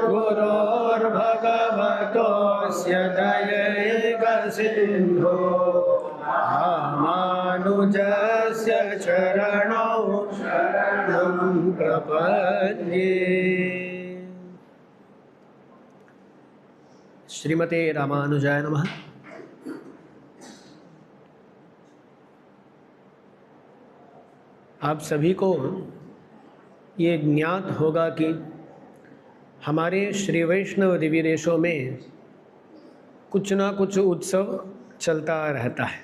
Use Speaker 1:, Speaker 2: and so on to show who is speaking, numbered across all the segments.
Speaker 1: गुरोर्भगवतोऽस्य दयैकसिन्धो रामानुजस्य चरणौ शरणं प्रपद्ये। श्रीमते रामानुजाय नमः। आप सभी को ये ज्ञात होगा कि हमारे श्री वैष्णव देवी देशों में कुछ ना कुछ उत्सव चलता रहता है।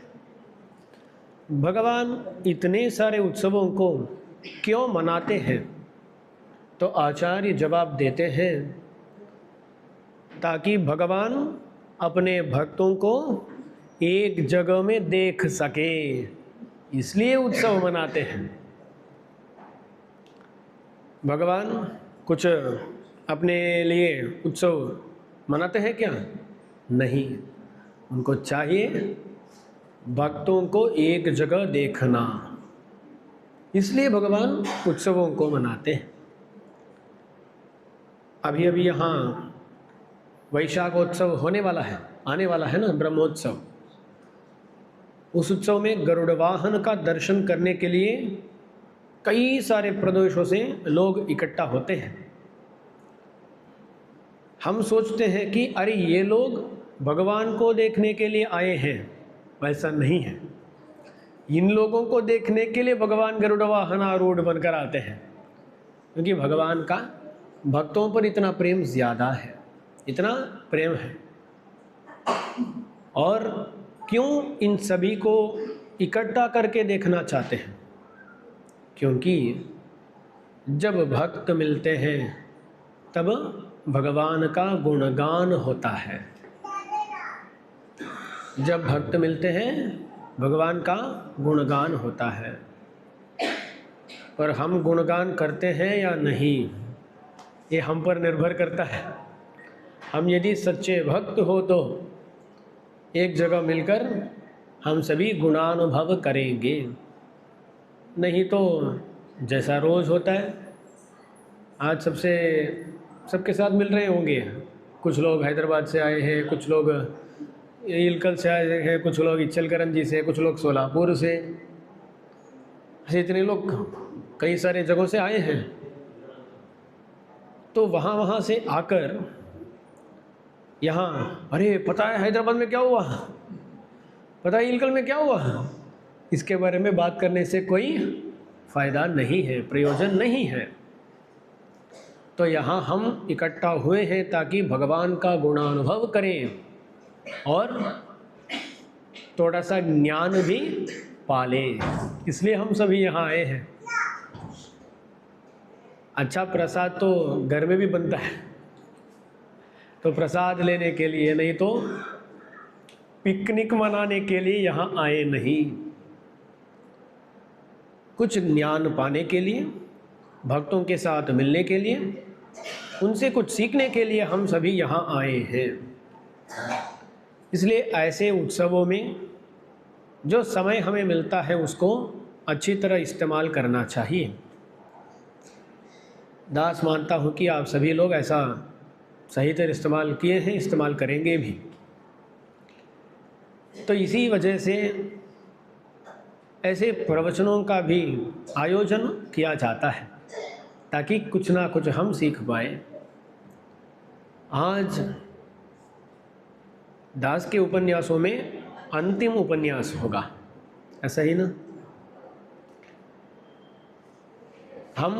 Speaker 1: भगवान इतने सारे उत्सवों को क्यों मनाते हैं, तो आचार्य जवाब देते हैं, ताकि भगवान अपने भक्तों को एक जगह में देख सके, इसलिए उत्सव मनाते हैं। भगवान कुछ अपने लिए उत्सव मनाते हैं क्या? नहीं, उनको चाहिए भक्तों को एक जगह देखना, इसलिए भगवान उत्सवों को मनाते हैं। अभी अभी यहाँ वैशाखोत्सव होने वाला है, आने वाला है ना, ब्रह्मोत्सव। उस उत्सव में गरुड़ वाहन का दर्शन करने के लिए कई सारे प्रदेशों से लोग इकट्ठा होते हैं। हम सोचते हैं कि अरे ये लोग भगवान को देखने के लिए आए हैं, वैसा नहीं है। इन लोगों को देखने के लिए भगवान गरुड़ वाहन आरूढ़ बनकर आते हैं, क्योंकि भगवान का भक्तों पर इतना प्रेम ज़्यादा है, इतना प्रेम है। और क्यों इन सभी को इकट्ठा करके देखना चाहते हैं? क्योंकि जब भक्त मिलते हैं तब भगवान का गुणगान होता है। जब भक्त मिलते हैं भगवान का गुणगान होता है। पर हम गुणगान करते हैं या नहीं, ये हम पर निर्भर करता है। हम यदि सच्चे भक्त हो तो एक जगह मिलकर हम सभी गुणानुभव करेंगे, नहीं तो जैसा रोज़ होता है, आज सबके साथ मिल रहे होंगे। कुछ लोग हैदराबाद से आए हैं, कुछ लोग इलकल से आए हैं, कुछ लोग इचलकरंजी से, कुछ लोग सोलापुर से, ऐसे इतने लोग कई सारे जगहों से आए हैं। तो वहाँ से आकर यहाँ, अरे पता है हैदराबाद में क्या हुआ, पता है इलकल में क्या हुआ, इसके बारे में बात करने से कोई फ़ायदा नहीं है, प्रयोजन नहीं है। तो यहाँ हम इकट्ठा हुए हैं ताकि भगवान का गुणानुभव करें और थोड़ा सा ज्ञान भी पालें, इसलिए हम सभी यहाँ आए हैं। अच्छा प्रसाद तो घर में भी बनता है, तो प्रसाद लेने के लिए, नहीं तो पिकनिक मनाने के लिए यहाँ आए नहीं। कुछ ज्ञान पाने के लिए, भक्तों के साथ मिलने के लिए, उनसे कुछ सीखने के लिए हम सभी यहाँ आए हैं। इसलिए ऐसे उत्सवों में जो समय हमें मिलता है उसको अच्छी तरह इस्तेमाल करना चाहिए। दास मानता हूँ कि आप सभी लोग ऐसा सही तरह इस्तेमाल किए हैं, इस्तेमाल करेंगे भी। तो इसी वजह से ऐसे प्रवचनों का भी आयोजन किया जाता है ताकि कुछ ना कुछ हम सीख पाए। आज दास के उपन्यासों में अंतिम उपन्यास होगा, ऐसा ही ना? हम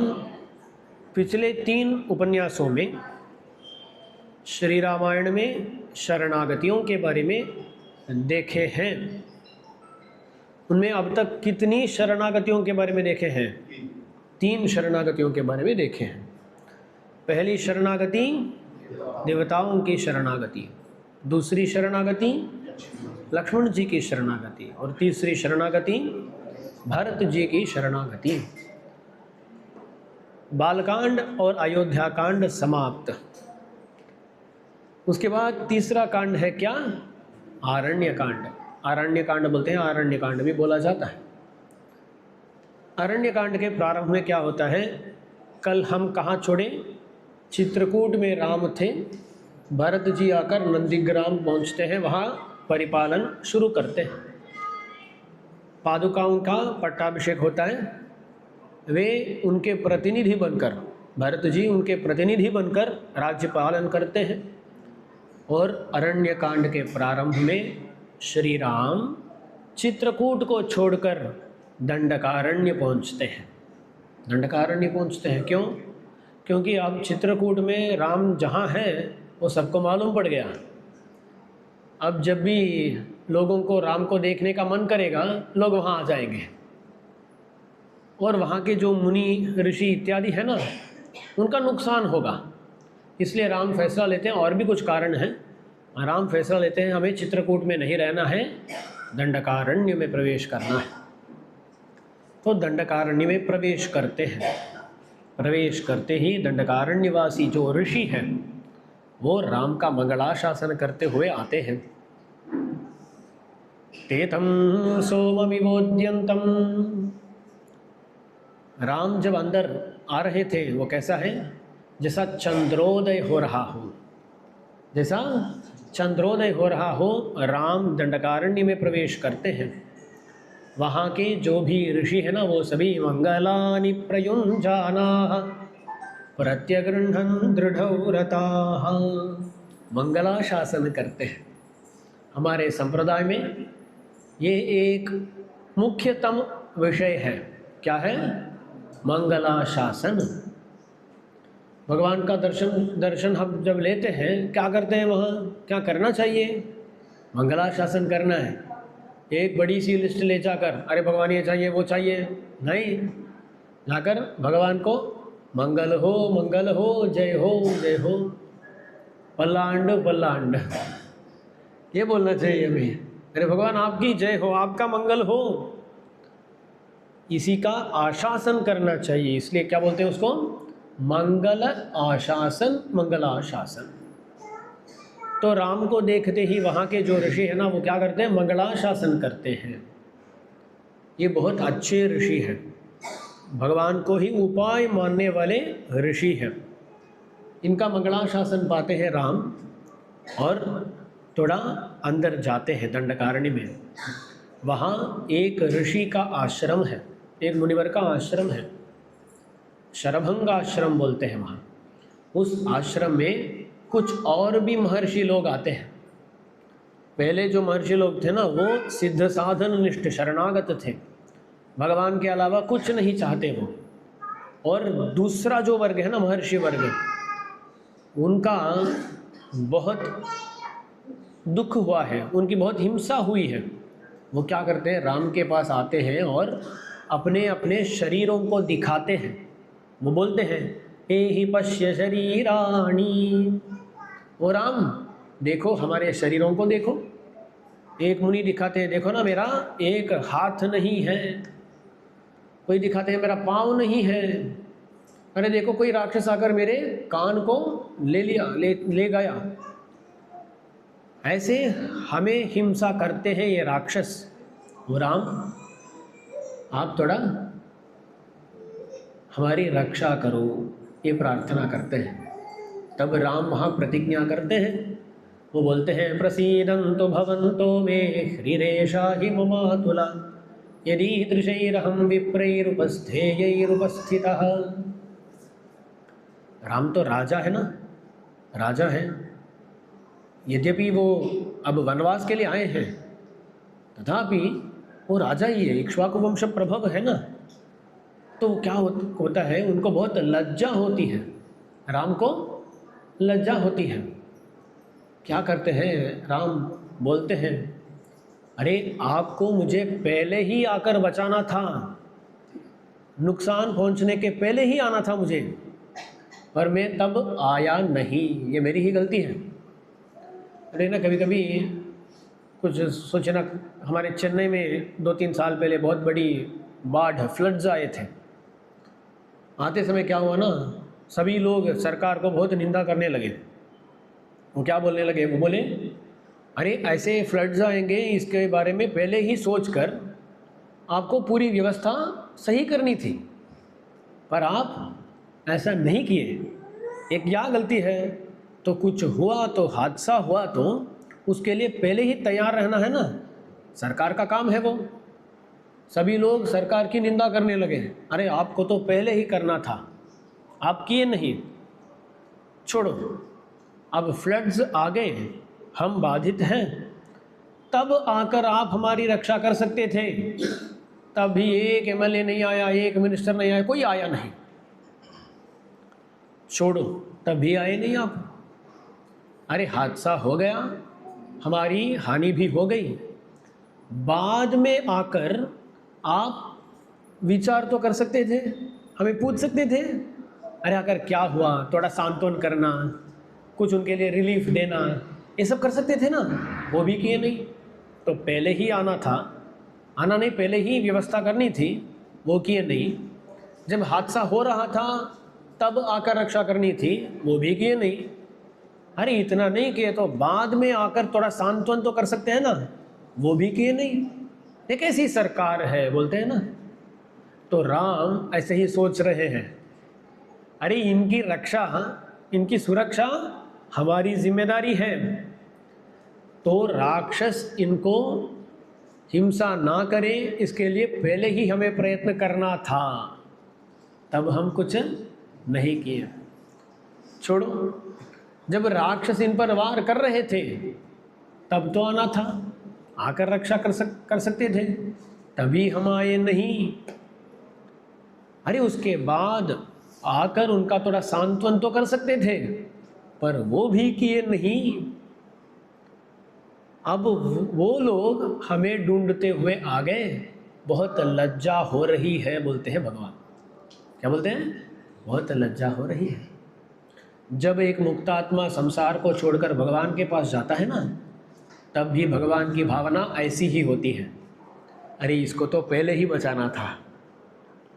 Speaker 1: पिछले 3 उपन्यासों में श्री रामायण में शरणागतियों के बारे में देखे हैं। उनमें अब तक कितनी शरणागतियों के बारे में देखे हैं? 3 शरणागतियों के बारे में देखे हैं। पहली शरणागति देवताओं की शरणागति, दूसरी शरणागति लक्ष्मण जी की शरणागति, और तीसरी शरणागति भरत जी की शरणागति। बालकांड और अयोध्या कांड समाप्त। उसके बाद तीसरा कांड है क्या? आरण्य कांड। आरण्य कांड बोलते हैं, आरण्य कांड भी बोला जाता है। आरण्य कांड के प्रारंभ में क्या होता है? कल हम कहाँ छोड़े? चित्रकूट में राम थे, भरत जी आकर नंदीग्राम पहुँचते हैं, वहाँ परिपालन शुरू करते हैं। पादुकाओं का पट्टाभिषेक होता है, वे उनके प्रतिनिधि बनकर, भरत जी उनके प्रतिनिधि बनकर राज्य पालन करते हैं। और अरण्य कांड के प्रारंभ में श्री राम चित्रकूट को छोड़कर दंडकारण्य पहुंचते हैं। दंडकारण्य पहुंचते हैं क्यों? क्योंकि अब चित्रकूट में राम जहाँ हैं वो सबको मालूम पड़ गया। अब जब भी लोगों को राम को देखने का मन करेगा, लोग वहाँ आ जाएंगे। और वहाँ के जो मुनि ऋषि इत्यादि है ना, उनका नुकसान होगा। इसलिए राम फैसला लेते हैं, और भी कुछ कारण हैं, राम फैसला लेते हैं हमें चित्रकूट में नहीं रहना है, दंडकारण्य में प्रवेश करना है। तो दंडकारण्य में प्रवेश करते हैं। प्रवेश करते ही दंडकारण्यवासी जो ऋषि हैं वो राम का मंगलाशासन करते हुए आते हैं। तेतम सोममिवोद्यंतम, राम जब अंदर आ रहे थे वो कैसा है? जैसा चंद्रोदय हो रहा हो, जैसा चंद्रोदय हो रहा हो, राम दंडकारण्य में प्रवेश करते हैं। वहाँ के जो भी ऋषि है ना, वो सभी मंगलानि प्रयुञ्जानाः प्रत्यगृह्णन् दृढव्रताः, मंगलाशासन करते हैं। हमारे संप्रदाय में ये एक मुख्यतम विषय है। क्या है? मंगलाशासन। भगवान का दर्शन हम जब लेते हैं, क्या करते हैं? वहाँ क्या करना चाहिए? मंगलाशासन करना है। एक बड़ी सी लिस्ट ले जाकर, अरे भगवान ये चाहिए वो चाहिए, नहीं, जाकर भगवान को मंगल हो जय हो पल्लांड पल्लांड, ये बोलना चाहिए हमें। अरे भगवान आपकी जय हो, आपका मंगल हो, इसी का आशासन करना चाहिए। इसलिए क्या बोलते हैं उसको? मंगल आशासन, मंगलाशासन। तो राम को देखते ही वहाँ के जो ऋषि हैं ना, वो क्या करते हैं? मंगलाशासन करते हैं। ये बहुत अच्छे ऋषि हैं, भगवान को ही उपाय मानने वाले ऋषि हैं। इनका मंगलाशासन पाते हैं राम, और थोड़ा अंदर जाते हैं दंडकारण्य में। वहाँ एक ऋषि का आश्रम है, एक मुनिवर का आश्रम है, शरभंग आश्रम बोलते हैं वहाँ। उस आश्रम में कुछ और भी महर्षि लोग आते हैं। पहले जो महर्षि लोग थे ना, वो सिद्ध साधन निष्ठ शरणागत थे, भगवान के अलावा कुछ नहीं चाहते वो। और दूसरा जो वर्ग है ना, महर्षि वर्ग, उनका बहुत दुख हुआ है, उनकी बहुत हिंसा हुई है। वो क्या करते हैं? राम के पास आते हैं और अपने अपने शरीरों को दिखाते हैं। वो बोलते हैं, एहि पश्य शरीराणि, ओ राम देखो हमारे शरीरों को देखो। एक मुनि दिखाते हैं, देखो ना मेरा एक हाथ नहीं है। कोई दिखाते हैं, मेरा पाँव नहीं है। अरे देखो कोई राक्षस आकर मेरे कान को ले लिया, ले गया। ऐसे हमें हिंसा करते हैं ये राक्षस। वो राम आप थोड़ा हमारी रक्षा करो, ये प्रार्थना करते हैं। तब राम वहाँ प्रतिज्ञा करते हैं। वो बोलते हैं, प्रसीदन्तु भवन्तो मे ह्रीरेषा हि ममातुला यदि दृशैरहं विप्रैरुपस्थेयैरुपस्थितः। राम तो राजा है ना, राजा है। यद्यपि वो अब वनवास के लिए आए हैं, तथापि वो राजा ही है, इक्ष्वाकु वंश प्रभव है ना। तो क्या होता है, उनको बहुत लज्जा होती है, राम को लज्जा होती है। क्या करते हैं? राम बोलते हैं, अरे आपको मुझे पहले ही आकर बचाना था, नुकसान पहुंचने के पहले ही आना था मुझे, पर मैं तब आया नहीं, ये मेरी ही गलती है। अरे ना कभी कभी कुछ सोचना, हमारे चेन्नई में 2-3 साल पहले बहुत बड़ी बाढ़, फ्लड्स आए थे। आते समय क्या हुआ ना, सभी लोग सरकार को बहुत निंदा करने लगे। वो क्या बोलने लगे? वो बोले, अरे ऐसे फ्लड्स आएंगे, इसके बारे में पहले ही सोचकर आपको पूरी व्यवस्था सही करनी थी, पर आप ऐसा नहीं किए। एक यहाँ गलती है, तो कुछ हुआ तो हादसा हुआ तो उसके लिए पहले ही तैयार रहना है ना, सरकार का काम है वो। सभी लोग सरकार की निंदा करने लगे, अरे आपको तो पहले ही करना था, आप किए नहीं। छोड़ो, अब फ्लड्स आ गए, हम बाधित हैं, तब आकर आप हमारी रक्षा कर सकते थे। तब भी एक एमएलए नहीं आया, एक मिनिस्टर नहीं आया, कोई आया नहीं। छोड़ो, तब भी आए नहीं आप। अरे हादसा हो गया, हमारी हानि भी हो गई, बाद में आकर आप विचार तो कर सकते थे, हमें पूछ सकते थे, अरे आकर क्या हुआ, थोड़ा सांत्वन करना, कुछ उनके लिए रिलीफ देना, ये सब कर सकते थे ना, वो भी किए नहीं। तो पहले ही आना था, आना नहीं, पहले ही व्यवस्था करनी थी, वो किए नहीं। जब हादसा हो रहा था तब आकर रक्षा करनी थी, वो भी किए नहीं। अरे इतना नहीं किए तो बाद में आकर थोड़ा सांत्वन तो कर सकते हैं ना, वो भी किए नहीं। ये कैसी सरकार है, बोलते हैं ना। तो राम ऐसे ही सोच रहे हैं, अरे इनकी रक्षा, इनकी सुरक्षा हमारी जिम्मेदारी है, तो राक्षस इनको हिंसा ना करे, इसके लिए पहले ही हमें प्रयत्न करना था, तब हम कुछ नहीं किए। छोड़ो, जब राक्षस इन पर वार कर रहे थे तब तो आना था, आकर रक्षा कर सकते थे, तभी हम आए नहीं। अरे उसके बाद आकर उनका थोड़ा सांत्वन तो कर सकते थे, पर वो भी किए नहीं। अब वो लोग हमें ढूंढते हुए आ गए, बहुत लज्जा हो रही है, बोलते हैं भगवान। क्या बोलते हैं? बहुत लज्जा हो रही है। जब एक मुक्तात्मा संसार को छोड़कर भगवान के पास जाता है ना, तब भी भगवान की भावना ऐसी ही होती है, अरे इसको तो पहले ही बचाना था,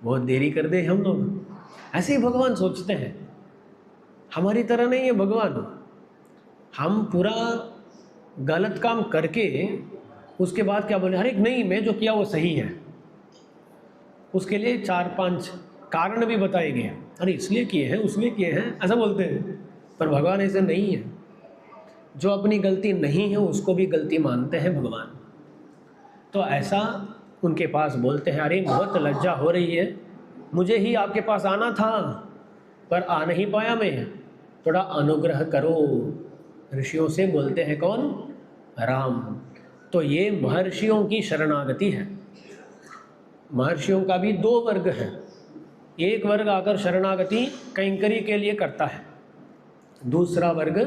Speaker 1: बहुत देरी कर दे हम लोग। ऐसे ही भगवान सोचते हैं, हमारी तरह नहीं है भगवान। हम पूरा गलत काम करके उसके बाद क्या बोले, अरे नहीं मैं जो किया वो सही है, उसके लिए 4-5 कारण भी बताएंगे, अरे इसलिए किए हैं, उसलिए किए हैं, ऐसा बोलते हैं। पर भगवान ऐसे नहीं है, जो अपनी गलती नहीं है उसको भी गलती मानते हैं भगवान। तो ऐसा उनके पास बोलते हैं, अरे बहुत लज्जा हो रही है, मुझे ही आपके पास आना था पर आ नहीं पाया मैं, थोड़ा अनुग्रह करो। ऋषियों से बोलते हैं कौन? राम। तो ये महर्षियों की शरणागति है। महर्षियों का भी 2 वर्ग है, एक वर्ग आकर शरणागति कैंकरी के लिए करता है, दूसरा वर्ग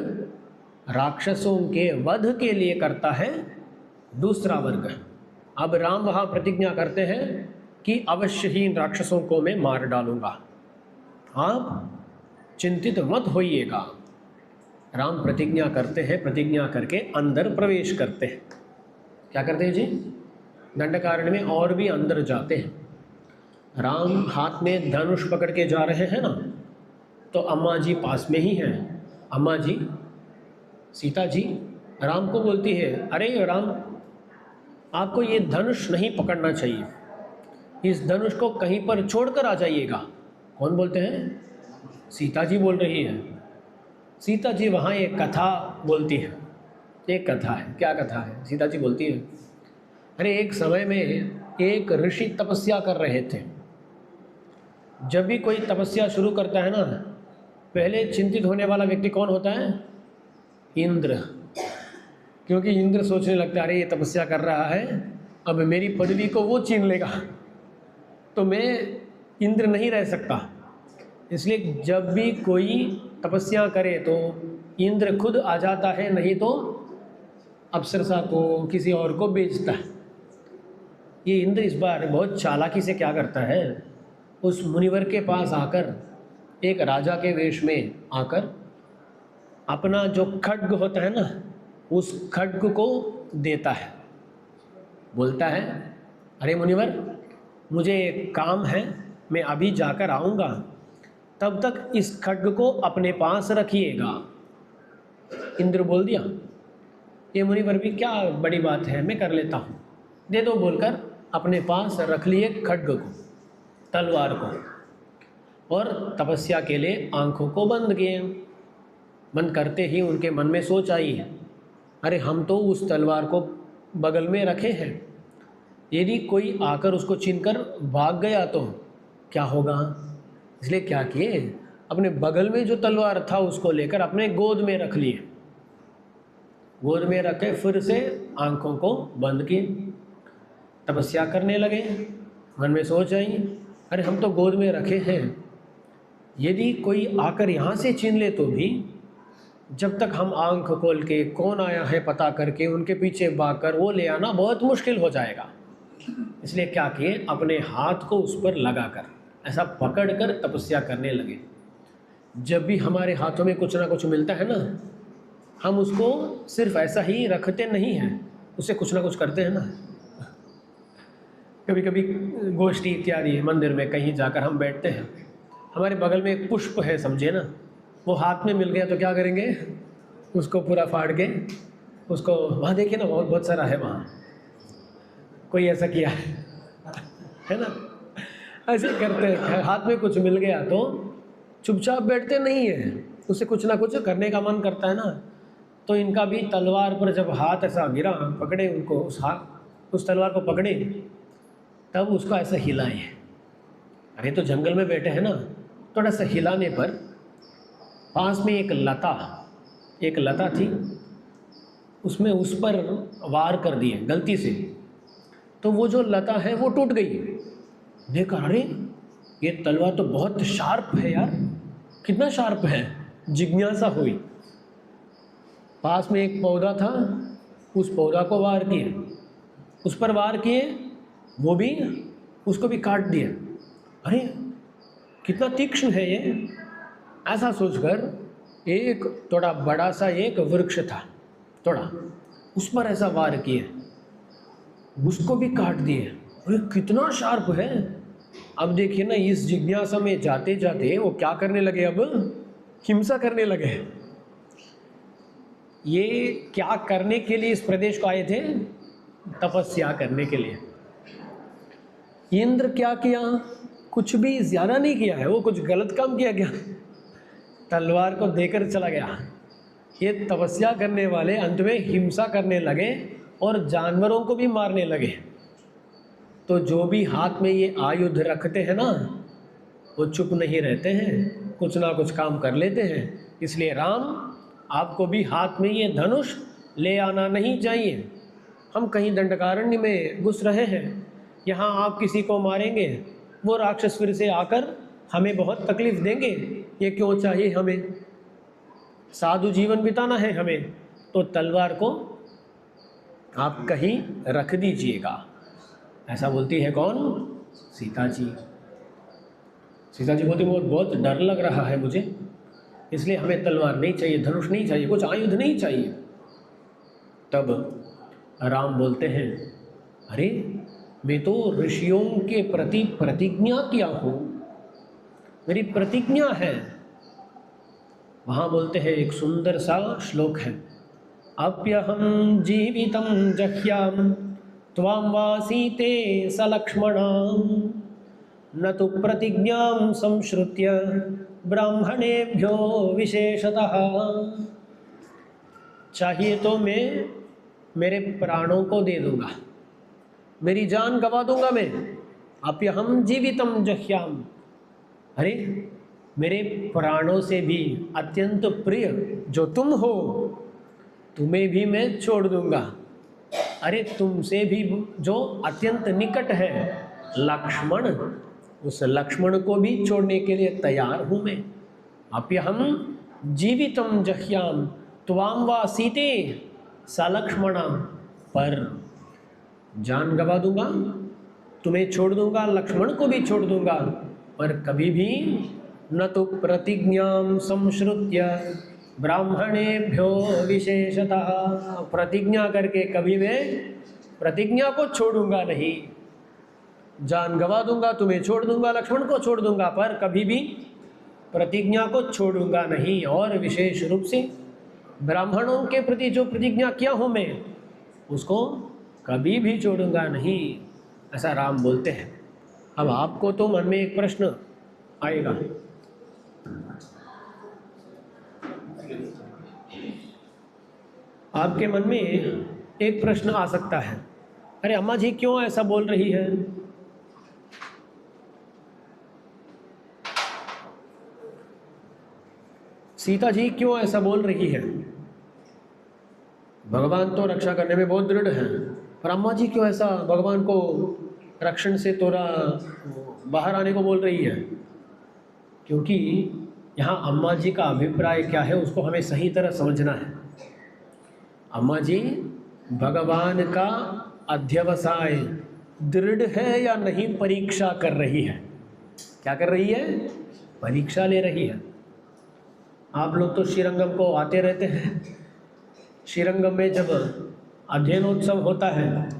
Speaker 1: राक्षसों के वध के लिए करता है, दूसरा वर्ग। अब राम वहाँ प्रतिज्ञा करते हैं कि अवश्य ही इन राक्षसों को मैं मार डालूंगा, आप चिंतित मत होइएगा। राम प्रतिज्ञा करते हैं, प्रतिज्ञा करके अंदर प्रवेश करते हैं। क्या करते हैं जी? दंडकारण्य में और भी अंदर जाते हैं। राम हाथ में धनुष पकड़ के जा रहे हैं ना, तो अम्मा जी पास में ही हैं। अम्मा जी, सीता जी राम को बोलती है, अरे राम, आपको ये धनुष नहीं पकड़ना चाहिए, इस धनुष को कहीं पर छोड़कर आ जाइएगा। कौन बोलते हैं? सीता जी बोल रही है। सीता जी वहाँ एक कथा बोलती है, एक कथा है। क्या कथा है? सीता जी बोलती है, अरे एक समय में एक ऋषि तपस्या कर रहे थे। जब भी कोई तपस्या शुरू करता है ना, पहले चिंतित होने वाला व्यक्ति कौन होता है? इंद्र। क्योंकि इंद्र सोचने लगता है, अरे ये तपस्या कर रहा है, अब मेरी पदवी को वो छीन लेगा, तो मैं इंद्र नहीं रह सकता। इसलिए जब भी कोई तपस्या करे तो इंद्र खुद आ जाता है, नहीं तो अप्सरसा को, किसी और को बेचता है। ये इंद्र इस बार बहुत चालाकी से क्या करता है, उस मुनिवर के पास आकर, एक राजा के वेश में आकर, अपना जो खड्ग होता है ना, उस खड्ग को देता है। बोलता है, अरे मुनिवर, मुझे एक काम है, मैं अभी जाकर आऊँगा, तब तक इस खड्ग को अपने पास रखिएगा। इंद्र बोल दिया, ये मुनिवर भी क्या बड़ी बात है, मैं कर लेता हूँ, दे दो बोलकर अपने पास रख लिए खड्ग को, तलवार को। और तपस्या के लिए आंखों को बंद किए। बंद करते ही उनके मन में सोच आई, अरे हम तो उस तलवार को बगल में रखे हैं, यदि कोई आकर उसको छीनकर भाग गया तो क्या होगा। इसलिए क्या किए, अपने बगल में जो तलवार था उसको लेकर अपने गोद में रख लिए। गोद में रखे फिर से आंखों को बंद किए, तपस्या करने लगे। मन में सोच आई, अरे हम तो गोद में रखे हैं, यदि कोई आकर यहाँ से छीन ले तो भी जब तक हम आंख खोल के कौन आया है पता करके उनके पीछे भागकर वो ले आना बहुत मुश्किल हो जाएगा। इसलिए क्या किए, अपने हाथ को उस पर लगाकर ऐसा पकड़कर तपस्या करने लगे। जब भी हमारे हाथों में कुछ ना कुछ मिलता है ना, हम उसको सिर्फ ऐसा ही रखते नहीं हैं, उससे कुछ ना कुछ करते हैं ना। कभी कभी गोष्ठी इत्यादि मंदिर में कहीं जाकर हम बैठते हैं, हमारे बगल में एक पुष्प है समझिए ना, वो हाथ में मिल गया तो क्या करेंगे, उसको पूरा फाड़ के उसको, वहाँ देखिए ना बहुत सारा है, वहाँ कोई ऐसा किया है ना, ऐसे करते हैं। हाथ में कुछ मिल गया तो चुपचाप बैठते नहीं हैं, उससे कुछ ना कुछ करने का मन करता है ना। तो इनका भी तलवार पर जब हाथ ऐसा गिरा, पकड़े उनको, उस तलवार को पकड़े, तब उसको ऐसा हिलाए। अरे तो जंगल में बैठे हैं ना, थोड़ा सा हिलाने पर पास में एक लता थी, उसमें उस पर वार कर दिए गलती से, तो वो जो लता है वो टूट गई। देखा, अरे ये तलवार तो बहुत शार्प है यार, कितना शार्प है, जिज्ञासा हुई। पास में एक पौधा था, उस पौधा को वार किए, उस पर वार किए, वो भी, उसको भी काट दिया। अरे कितना तीक्ष्ण है ये, ऐसा सोचकर एक थोड़ा बड़ा सा एक वृक्ष था, थोड़ा उस पर ऐसा वार किए, उसको भी काट दिए। अरे कितना शार्प है। अब देखिए ना, इस जिज्ञासा में जाते जाते वो क्या करने लगे, अब हिंसा करने लगे। ये क्या करने के लिए इस प्रदेश को आए थे, तपस्या करने के लिए। इंद्र क्या किया, कुछ भी ज़्यादा नहीं किया है, वो कुछ गलत काम किया क्या, तलवार को देकर चला गया। ये तपस्या करने वाले अंत में हिंसा करने लगे और जानवरों को भी मारने लगे। तो जो भी हाथ में ये आयुध रखते हैं ना, वो चुप नहीं रहते हैं, कुछ ना कुछ काम कर लेते हैं। इसलिए राम, आपको भी हाथ में ये धनुष ले आना नहीं चाहिए। हम कहीं दंडकारण्य में घुस रहे हैं, यहाँ आप किसी को मारेंगे, वो राक्षस फिर से आकर हमें बहुत तकलीफ देंगे, ये क्यों चाहिए हमें, साधु जीवन बिताना है हमें। तो तलवार को आप कहीं रख दीजिएगा, ऐसा बोलती है कौन, सीता जी। सीता जी बोलती बहुत डर लग रहा है मुझे, इसलिए हमें तलवार नहीं चाहिए, धनुष नहीं चाहिए, कुछ आयुध नहीं चाहिए। तब राम बोलते हैं, अरे मैं तो ऋषियों के प्रति प्रतिज्ञा किया हूँ, मेरी प्रतिज्ञा है। वहाँ बोलते हैं, एक सुंदर सा श्लोक है, अप्यहं जीवितं जह्याम त्वां वासीते सलक्ष्मणां न तु प्रतिज्ञां संश्रुत्य ब्राह्मणेभ्यो विशेषतः। चाहिए तो मैं मेरे प्राणों को दे दूंगा, मेरी जान गवा दूंगा मैं। अप्यहं जीवितं जह्याम, अरे मेरे प्राणों से भी अत्यंत प्रिय जो तुम हो, तुम्हें भी मैं छोड़ दूंगा। अरे तुमसे भी जो अत्यंत निकट है लक्ष्मण, उस लक्ष्मण को भी छोड़ने के लिए तैयार हूँ मैं। अप्यहं जीवितं जह्याम त्वां वा सीते सलक्ष्मणा, पर जान गवा दूंगा, तुम्हें छोड़ दूंगा, लक्ष्मण को भी छोड़ दूंगा, पर कभी भी न तो प्रतिज्ञां संश्रुत्य ब्राह्मणेभ्यो विशेषतः, प्रतिज्ञा करके कभी मैं प्रतिज्ञा को छोड़ूंगा नहीं। जान गवा दूंगा, तुम्हें छोड़ दूंगा, लक्ष्मण को छोड़ दूंगा, पर कभी भी प्रतिज्ञा को छोड़ूंगा नहीं। और विशेष रूप से ब्राह्मणों के प्रति जो प्रतिज्ञा किया हूँ मैं, उसको कभी भी छोड़ूंगा नहीं, ऐसा राम बोलते हैं। अब आपको तो मन में एक प्रश्न आएगा। आपके मन में एक प्रश्न आ सकता है, अरे अम्मा जी क्यों ऐसा बोल रही है? सीता जी क्यों ऐसा बोल रही है? भगवान तो रक्षा करने में बहुत दृढ़ है, पर अम्मा जी क्यों ऐसा भगवान को रक्षण से थोड़ा बाहर आने को बोल रही है? क्योंकि यहाँ अम्मा जी का अभिप्राय क्या है उसको हमें सही तरह समझना है। अम्मा जी भगवान का अध्यवसाय दृढ़ है या नहीं परीक्षा कर रही है। क्या कर रही है? परीक्षा ले रही है। आप लोग तो श्रीरंगम को आते रहते हैं। श्रीरंगम में जब अध्ययनोत्सव होता है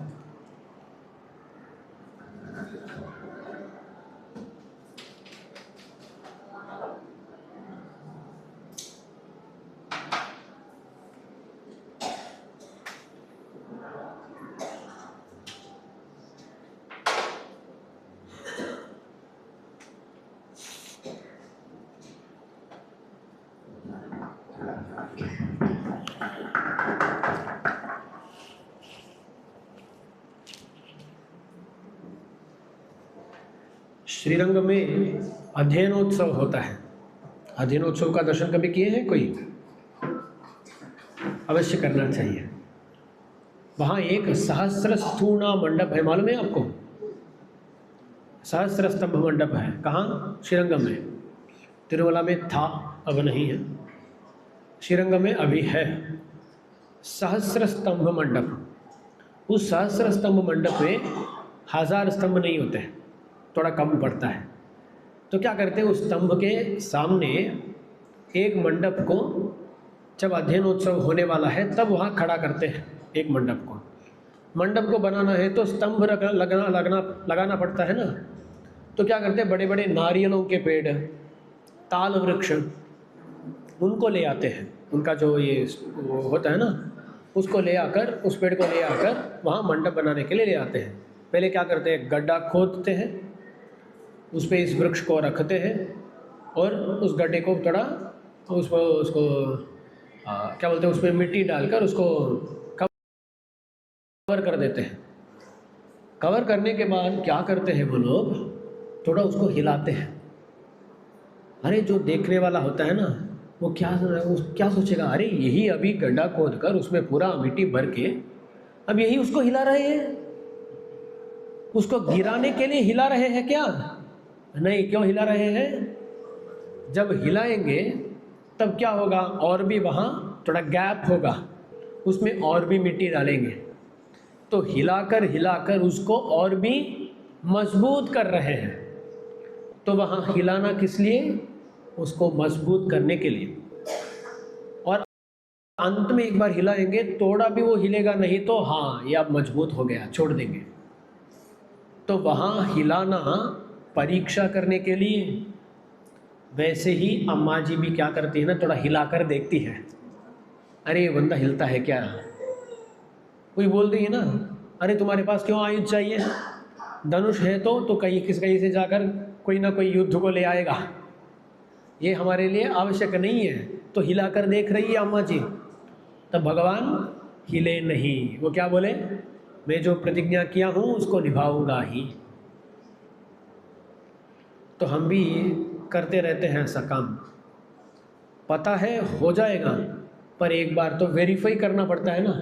Speaker 1: श्रीरंग में अध्ययनोत्सव होता है। अध्ययनोत्सव का दर्शन कभी किए हैं कोई? अवश्य करना चाहिए। वहाँ एक सहस्र स्थूणा मंडप है, मालूम है आपको? सहस्र स्तंभ मंडप है। कहाँ? श्रीरंगम में। तिरुमला में था, अब नहीं है। श्रीरंगम में अभी है सहस्र स्तंभ मंडप। उस सहस्र स्तंभ मंडप में 1000 स्तंभ नहीं होते हैं, थोड़ा कम पड़ता है। तो क्या करते हैं, उस स्तंभ के सामने एक मंडप को, जब अध्ययनोत्सव होने वाला है तब वहाँ खड़ा करते हैं एक मंडप को। मंडप को बनाना है तो स्तंभ लगाना पड़ता है ना। तो क्या करते हैं, बड़े बड़े नारियलों के पेड़, ताल वृक्ष, उनको ले आते हैं। उनका जो ये वो होता है ना, उसको ले आकर, उस पेड़ को ले आकर वहाँ मंडप बनाने के लिए ले आते हैं। पहले क्या करते हैं, गड्ढा खोदते हैं, उस पर इस वृक्ष को रखते हैं और उस गड्ढे को थोड़ा उसको क्या बोलते हैं, उसमें मिट्टी डालकर उसको कवर कर देते हैं। कवर करने के बाद क्या करते हैं वो लोग, थोड़ा उसको हिलाते हैं। अरे जो देखने वाला होता है ना, वो क्या सोचेगा, अरे यही अभी गड्ढा खोद कर उसमें पूरा मिट्टी भर के अब यही उसको हिला रहे हैं, उसको गिराने के लिए हिला रहे हैं क्या? नहीं। क्यों हिला रहे हैं? जब हिलाएंगे तब क्या होगा, और भी वहाँ थोड़ा गैप होगा, उसमें और भी मिट्टी डालेंगे। तो हिलाकर हिलाकर उसको और भी मजबूत कर रहे हैं। तो वहाँ हिलाना किस लिए? उसको मजबूत करने के लिए। और अंत में एक बार हिलाएंगे, थोड़ा भी वो हिलेगा नहीं तो हाँ ये अब मजबूत हो गया, छोड़ देंगे। तो वहाँ हिलाना परीक्षा करने के लिए। वैसे ही अम्मा जी भी क्या करती है ना, थोड़ा हिलाकर देखती है, अरे ये बंदा हिलता है क्या? कोई बोल रही है ना, अरे तुम्हारे पास क्यों आयुध चाहिए? धनुष है तो कहीं से जाकर कोई ना कोई युद्ध को ले आएगा, ये हमारे लिए आवश्यक नहीं है। तो हिलाकर देख रही है अम्मा जी। तब भगवान हिले नहीं। वो क्या बोले, मैं जो प्रतिज्ञा किया हूँ उसको निभाऊंगा ही। तो हम भी करते रहते हैं ऐसा काम, पता है हो जाएगा, पर एक बार तो वेरीफाई करना पड़ता है ना।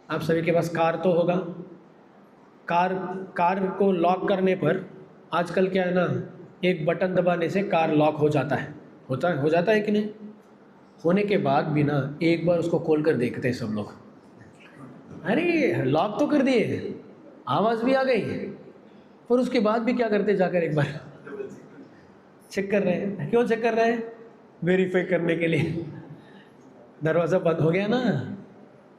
Speaker 1: आप सभी के पास कार तो होगा। कार को लॉक करने पर आजकल क्या है ना, एक बटन दबाने से कार लॉक हो जाता है। हो जाता है कि नहीं? होने के बाद भी ना एक बार उसको खोल कर देखते हैं सब लोग, अरे लॉक तो कर दिए, आवाज़ भी आ गई, पर उसके बाद भी क्या करते, जाकर एक बार चेक कर रहे हैं। क्यों चेक कर रहे हैं? वेरीफाई करने के लिए। दरवाज़ा बंद हो गया ना,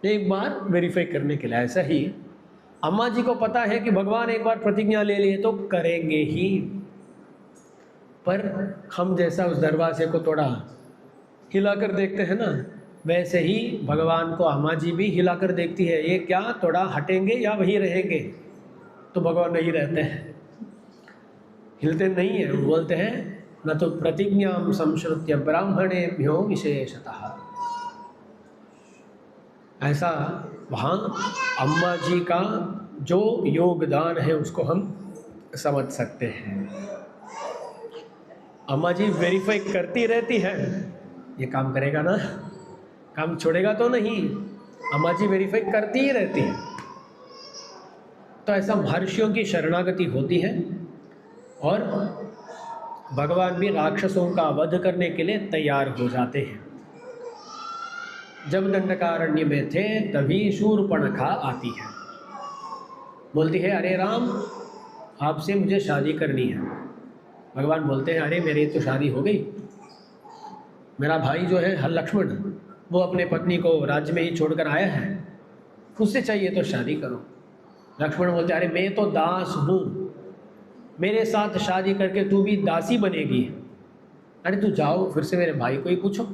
Speaker 1: एक बार वेरीफाई करने के लिए। ऐसा ही अम्मा जी को पता है कि भगवान एक बार प्रतिज्ञा ले लिए तो करेंगे ही, पर हम जैसा उस दरवाजे को थोड़ा हिलाकर देखते हैं ना, वैसे ही भगवान को अम्मा जी भी हिलाकर देखती है, ये क्या थोड़ा हटेंगे या वही रहेंगे? तो भगवान नहीं रहते हैं, हिलते नहीं है, वो बोलते हैं न तो प्रतिज्ञां संश्रुत्य ब्राह्मणेभ्यो विशेषतः। ऐसा वहाँ अम्मा जी का जो योगदान है उसको हम समझ सकते हैं। अम्मा जी वेरीफाई करती रहती है, ये काम करेगा ना, काम छोड़ेगा तो नहीं, अम्मा जी वेरीफाई करती ही रहती है। तो ऐसा महर्षियों की शरणागति होती है और भगवान भी राक्षसों का वध करने के लिए तैयार हो जाते हैं। जब दंडकारण्य में थे तभी शूर्पणखा आती है, बोलती है अरे राम आपसे मुझे शादी करनी है। भगवान बोलते हैं अरे मेरी तो शादी हो गई, मेरा भाई जो है लक्ष्मण वो अपने पत्नी को राज्य में ही छोड़कर आया है, उससे चाहिए तो शादी करो। लक्ष्मण बोलते अरे मैं तो दास हूँ, मेरे साथ शादी करके तू भी दासी बनेगी। अरे तू जाओ फिर से मेरे भाई को ही पूछो।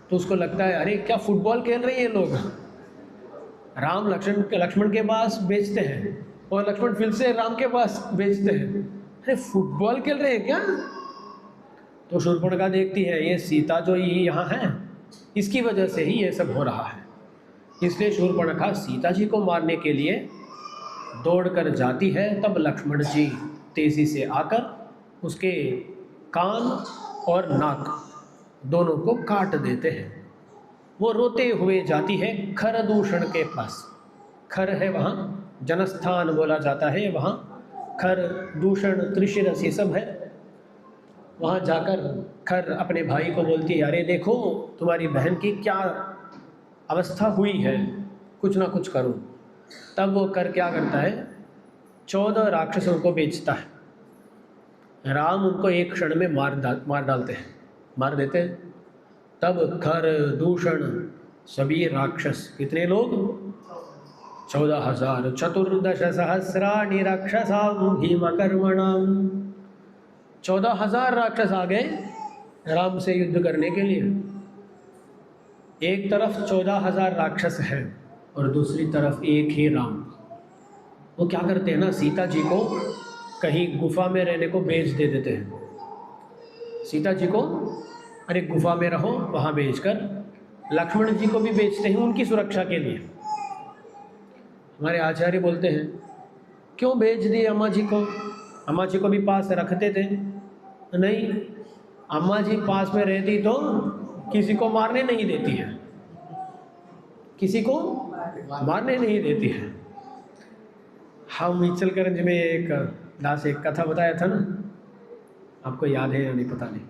Speaker 1: तो उसको लगता है अरे क्या फुटबॉल खेल रहे हैं ये लोग, राम लक्ष्मण के पास बेचते हैं और लक्ष्मण फिर से राम के पास बेचते हैं, अरे फुटबॉल खेल रहे हैं क्या। तो शूर्पणखा देखती है ये सीता जो ये यहाँ है इसकी वजह से ही ये सब हो रहा है, इसलिए शूर्पणखा सीता जी को मारने के लिए दौड़कर जाती है। तब लक्ष्मण जी तेजी से आकर उसके कान और नाक दोनों को काट देते हैं। वो रोते हुए जाती है खरदूषण के पास। खर है वहाँ जनस्थान बोला जाता है, वहाँ खर दूषण त्रिशिरस ये सब है। वहाँ जाकर खर अपने भाई को बोलती है अरे देखो तुम्हारी बहन की क्या अवस्था हुई है, कुछ ना कुछ करो। तब वो कर क्या करता है, 14 राक्षसों को बेचता है। राम उनको एक क्षण में मार डालते हैं, मार देते हैं। तब खर दूषण सभी राक्षस, कितने लोग, 14,000 चतुर्दश सहस्राणि राक्षसां भीमकर्मणाम, 14,000 राक्षस आ गए राम से युद्ध करने के लिए। एक तरफ 14,000 राक्षस हैं और दूसरी तरफ एक ही राम। वो क्या करते हैं ना, सीता जी को कहीं गुफा में रहने को बेच दे देते हैं। सीता जी को अरे गुफा में रहो, वहाँ बेचकर लक्ष्मण जी को भी बेचते हैं उनकी सुरक्षा के लिए। हमारे आचार्य बोलते हैं क्यों बेच दिए अम्मा जी को, अम्मा जी को भी पास रखते थे। नहीं, अम्मा जी पास में रहती तो किसी को मारने नहीं देती है, किसी को मारने नहीं देती है। हम इचलकरंज में एक दास एक कथा बताया था ना, आपको याद है या नहीं पता नहीं।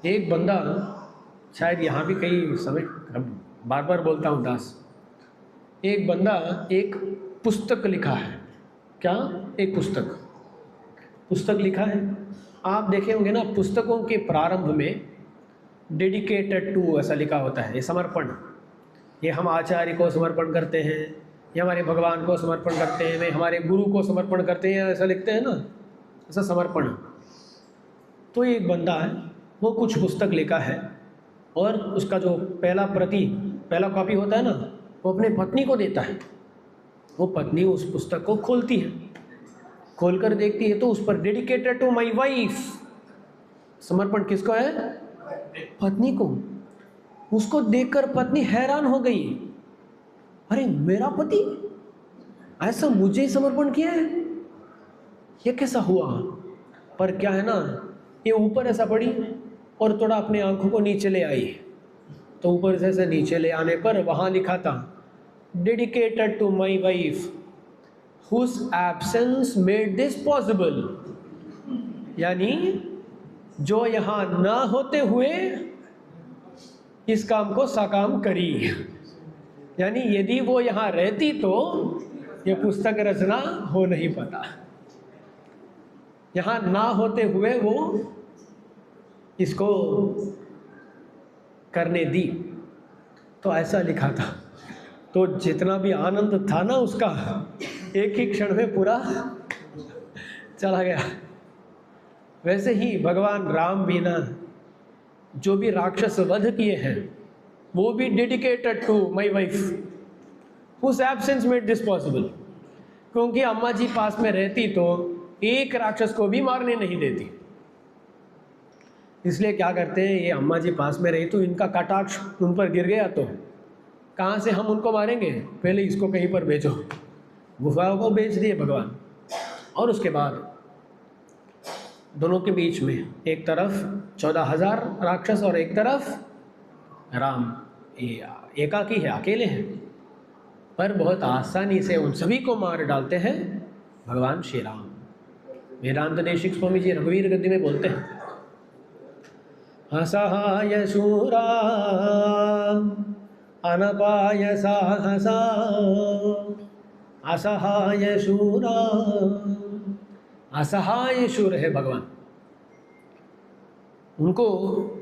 Speaker 1: एक बंदा, शायद यहाँ भी कई समय बार बार बोलता हूँ दास, एक बंदा एक पुस्तक लिखा है। क्या? एक पुस्तक लिखा है। आप देखे होंगे ना पुस्तकों के प्रारंभ में डेडिकेटेड टू ऐसा लिखा होता है, ये समर्पण, ये हम आचार्य को समर्पण करते हैं, ये हमारे भगवान को समर्पण करते हैं, वे हमारे गुरु को समर्पण करते हैं, ऐसा लिखते हैं ना, ऐसा समर्पण। तो एक बंदा है, वो कुछ पुस्तक लिखा है और उसका जो पहला कॉपी होता है ना, वो अपने पत्नी को देता है। वो पत्नी उस पुस्तक को खोलती है, खोलकर देखती है तो उस पर डेडिकेटेड टू माय वाइफ, समर्पण किसको है? पत्नी को। उसको देखकर पत्नी हैरान हो गई, अरे मेरा पति ऐसा मुझे समर्पण किया है, ये कैसा हुआ? पर क्या है ना, ये ऊपर ऐसा पड़ी और थोड़ा अपने आंखों को नीचे ले आई, तो ऊपर से ऐसे नीचे ले आने पर वहाँ लिखा था dedicated to my wife whose absence made this possible, यानी जो यहाँ ना होते हुए इस काम को साकार करी। यानी यदि वो यहाँ रहती तो ये पुस्तक रचना हो नहीं पाता, यहाँ ना होते हुए वो इसको करने दी। तो ऐसा लिखा था। तो जितना भी आनंद था ना उसका, एक ही क्षण में पूरा चला गया। वैसे ही भगवान राम भी ना, जो भी राक्षस वध किए हैं वो भी dedicated to my wife whose absence made this possible, क्योंकि अम्मा जी पास में रहती तो एक राक्षस को भी मारने नहीं देती। इसलिए क्या करते हैं, ये अम्मा जी पास में रही तो इनका कटाक्ष उन पर गिर गया तो कहाँ से हम उनको मारेंगे, पहले इसको कहीं पर बेचो। गुफाओं को बेच दिए भगवान। और उसके बाद दोनों के बीच में एक तरफ 14,000 राक्षस और एक तरफ राम। ये एकाकी है, अकेले हैं, पर बहुत आसानी से उन सभी को मार डालते हैं भगवान श्री राम। वेदांत देशिक स्वामी जी रघुवीर गद्दी में बोलते हैं, असहाय शूरा अनपाय साहसा, असहाय शूरा। असहाय शूर है भगवान, उनको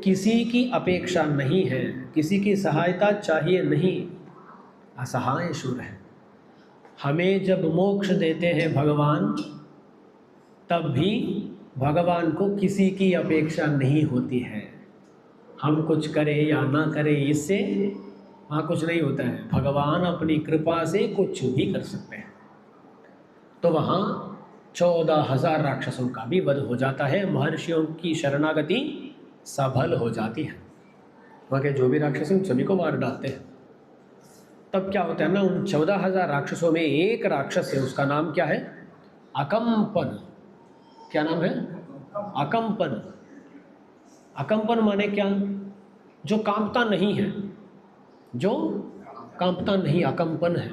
Speaker 1: किसी की अपेक्षा नहीं है, किसी की सहायता चाहिए नहीं, असहाय शूर है। हमें जब मोक्ष देते हैं भगवान, तब भी भगवान को किसी की अपेक्षा नहीं होती है। हम कुछ करें या ना करें, इससे वहाँ कुछ नहीं होता है। भगवान अपनी कृपा से कुछ भी कर सकते हैं। तो वहाँ 14,000 राक्षसों का भी वध हो जाता है, महर्षियों की शरणागति सफल हो जाती है। वहाँ के जो भी राक्षस हैं सभी को मार डालते हैं। तब क्या होता है ना, उन 14,000 राक्षसों में एक राक्षस है, उसका नाम क्या है, अकम्पन। क्या नाम है, अकम्पन। अकम्पन माने क्या, जो कांपता नहीं है, जो कांपता नहीं, अकम्पन है।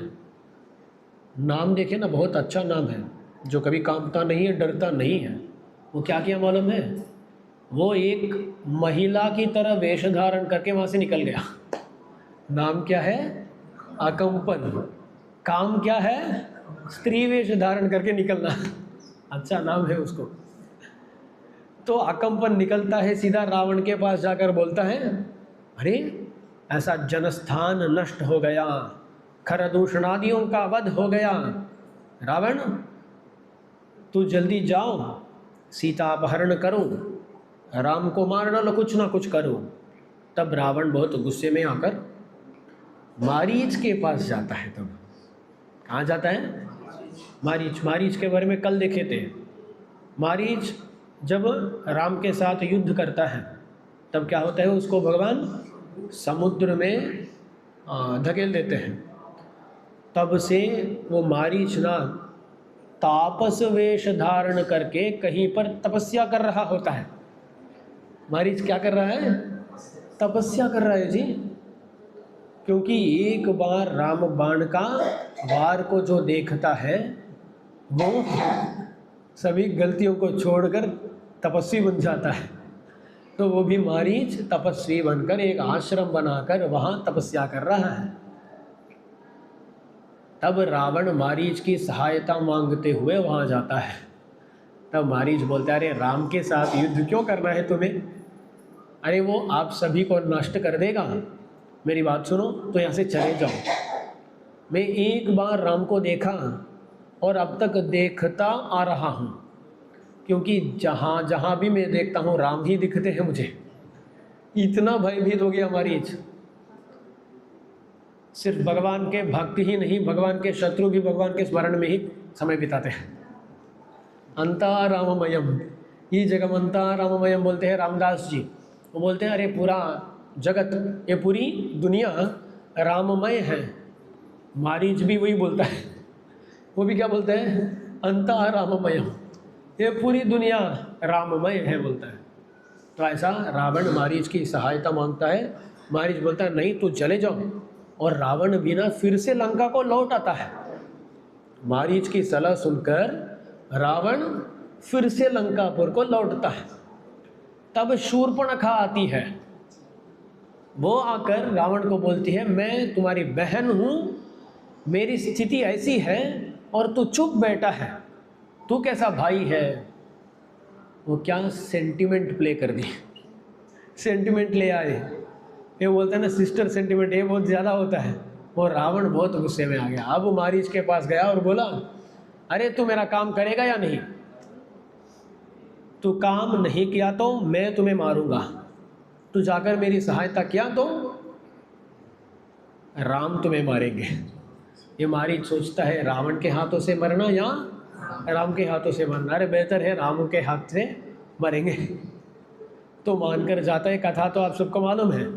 Speaker 1: नाम देखिए ना, बहुत अच्छा नाम है। जो कभी कांपता नहीं है, डरता नहीं है, वो क्या किया मालूम है, वो एक महिला की तरह वेश धारण करके वहाँ से निकल गया। नाम क्या है, अकम्पन। काम क्या है, स्त्री वेश धारण करके निकलना। अच्छा नाम है उसको। तो अकम्पन निकलता है, सीधा रावण के पास जाकर बोलता है, अरे ऐसा जनस्थान नष्ट हो गया, खरदूषणादियों का वध हो गया, रावण तू जल्दी जाओ, सीता अपहरण करो, राम को मार डालो, कुछ ना कुछ करो। तब रावण बहुत गुस्से में आकर मारीच के पास जाता है। तब कहाँ जाता है, मारीच। मारीच के बारे में कल देखे थे। मारीच जब राम के साथ युद्ध करता है, तब क्या होता है, उसको भगवान समुद्र में धकेल देते हैं। तब से वो मारीच ना तापस वेश धारण करके कहीं पर तपस्या कर रहा होता है। मारीच क्या कर रहा है, तपस्या कर रहा है जी। क्योंकि एक बार राम बाण का वार को जो देखता है, वो सभी गलतियों को छोड़कर तपस्वी बन जाता है। तो वो भी मारीच तपस्वी बनकर एक आश्रम बनाकर वहाँ तपस्या कर रहा है। तब रावण मारीच की सहायता मांगते हुए वहाँ जाता है। तब मारीच बोलता है, अरे राम के साथ युद्ध क्यों करना है तुम्हें, अरे वो आप सभी को नष्ट कर देगा, मेरी बात सुनो, तो यहाँ से चले जाओ। मैं एक बार राम को देखा और अब तक देखता आ रहा हूँ, क्योंकि जहाँ जहाँ भी मैं देखता हूँ राम ही दिखते हैं मुझे। इतना भयभीत हो गया मारीच। सिर्फ भगवान के भक्त ही नहीं, भगवान के शत्रु भी भगवान के स्मरण में ही समय बिताते हैं। अंता राममयम, ये जगम अंता राममयम बोलते हैं रामदास जी। वो बोलते हैं, अरे पूरा जगत, ये पूरी दुनिया राममय है। मारीच भी वही बोलता है, वो भी क्या बोलता है, अंता राममयम, ये पूरी दुनिया राममय है बोलता है। तो ऐसा रावण मारीच की सहायता मांगता है। मारीच बोलता है, नहीं तू चले जाओ, और रावण भी ना फिर से लंका को लौट आता है। मारीच की सलाह सुनकर रावण फिर से लंकापुर को लौटता है। तब शूर्पणखा आती है, वो आकर रावण को बोलती है, मैं तुम्हारी बहन हूँ, मेरी स्थिति ऐसी है और तू चुप बैठा है, तू कैसा भाई है। वो क्या सेंटिमेंट प्ले कर दी, सेंटिमेंट ले आए। ये बोलते हैं ना सिस्टर सेंटिमेंट, ये बहुत ज़्यादा होता है। वो रावण बहुत गुस्से में आ गया। अब मारीच के पास गया और बोला, अरे तू मेरा काम करेगा या नहीं, तू काम नहीं किया तो मैं तुम्हें मारूंगा, तू जाकर मेरी सहायता किया तो राम तुम्हें मारेंगे। ये मारीच सोचता है रावण के हाथों से मरना या राम के हाथों से मरना, अरे बेहतर है राम के हाथ से मरेंगे। तो मानकर जाता है, कथा तो आप सबको मालूम है।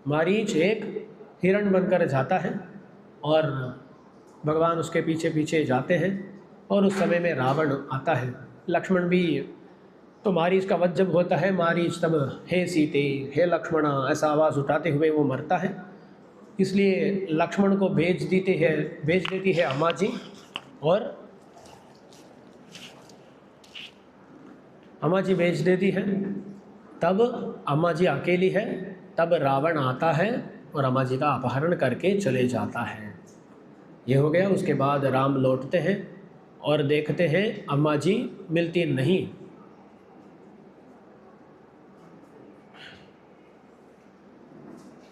Speaker 1: मारीच एक हिरण बनकर जाता है और भगवान उसके पीछे पीछे जाते हैं, और उस समय में रावण आता है। लक्ष्मण भी, तो मारीच का वध जब होता है, मारीच तब हे सीते हे लक्ष्मण ऐसा आवाज़ उठाते हुए वो मरता है। इसलिए लक्ष्मण को भेज देती है अम्मा जी, और अम्मा जी भेज देती है। तब अम्मा जी अकेली है, तब रावण आता है और अम्मा जी का अपहरण करके चले जाता है। ये हो गया। उसके बाद राम लौटते हैं और देखते हैं अम्मा जी मिलती नहीं।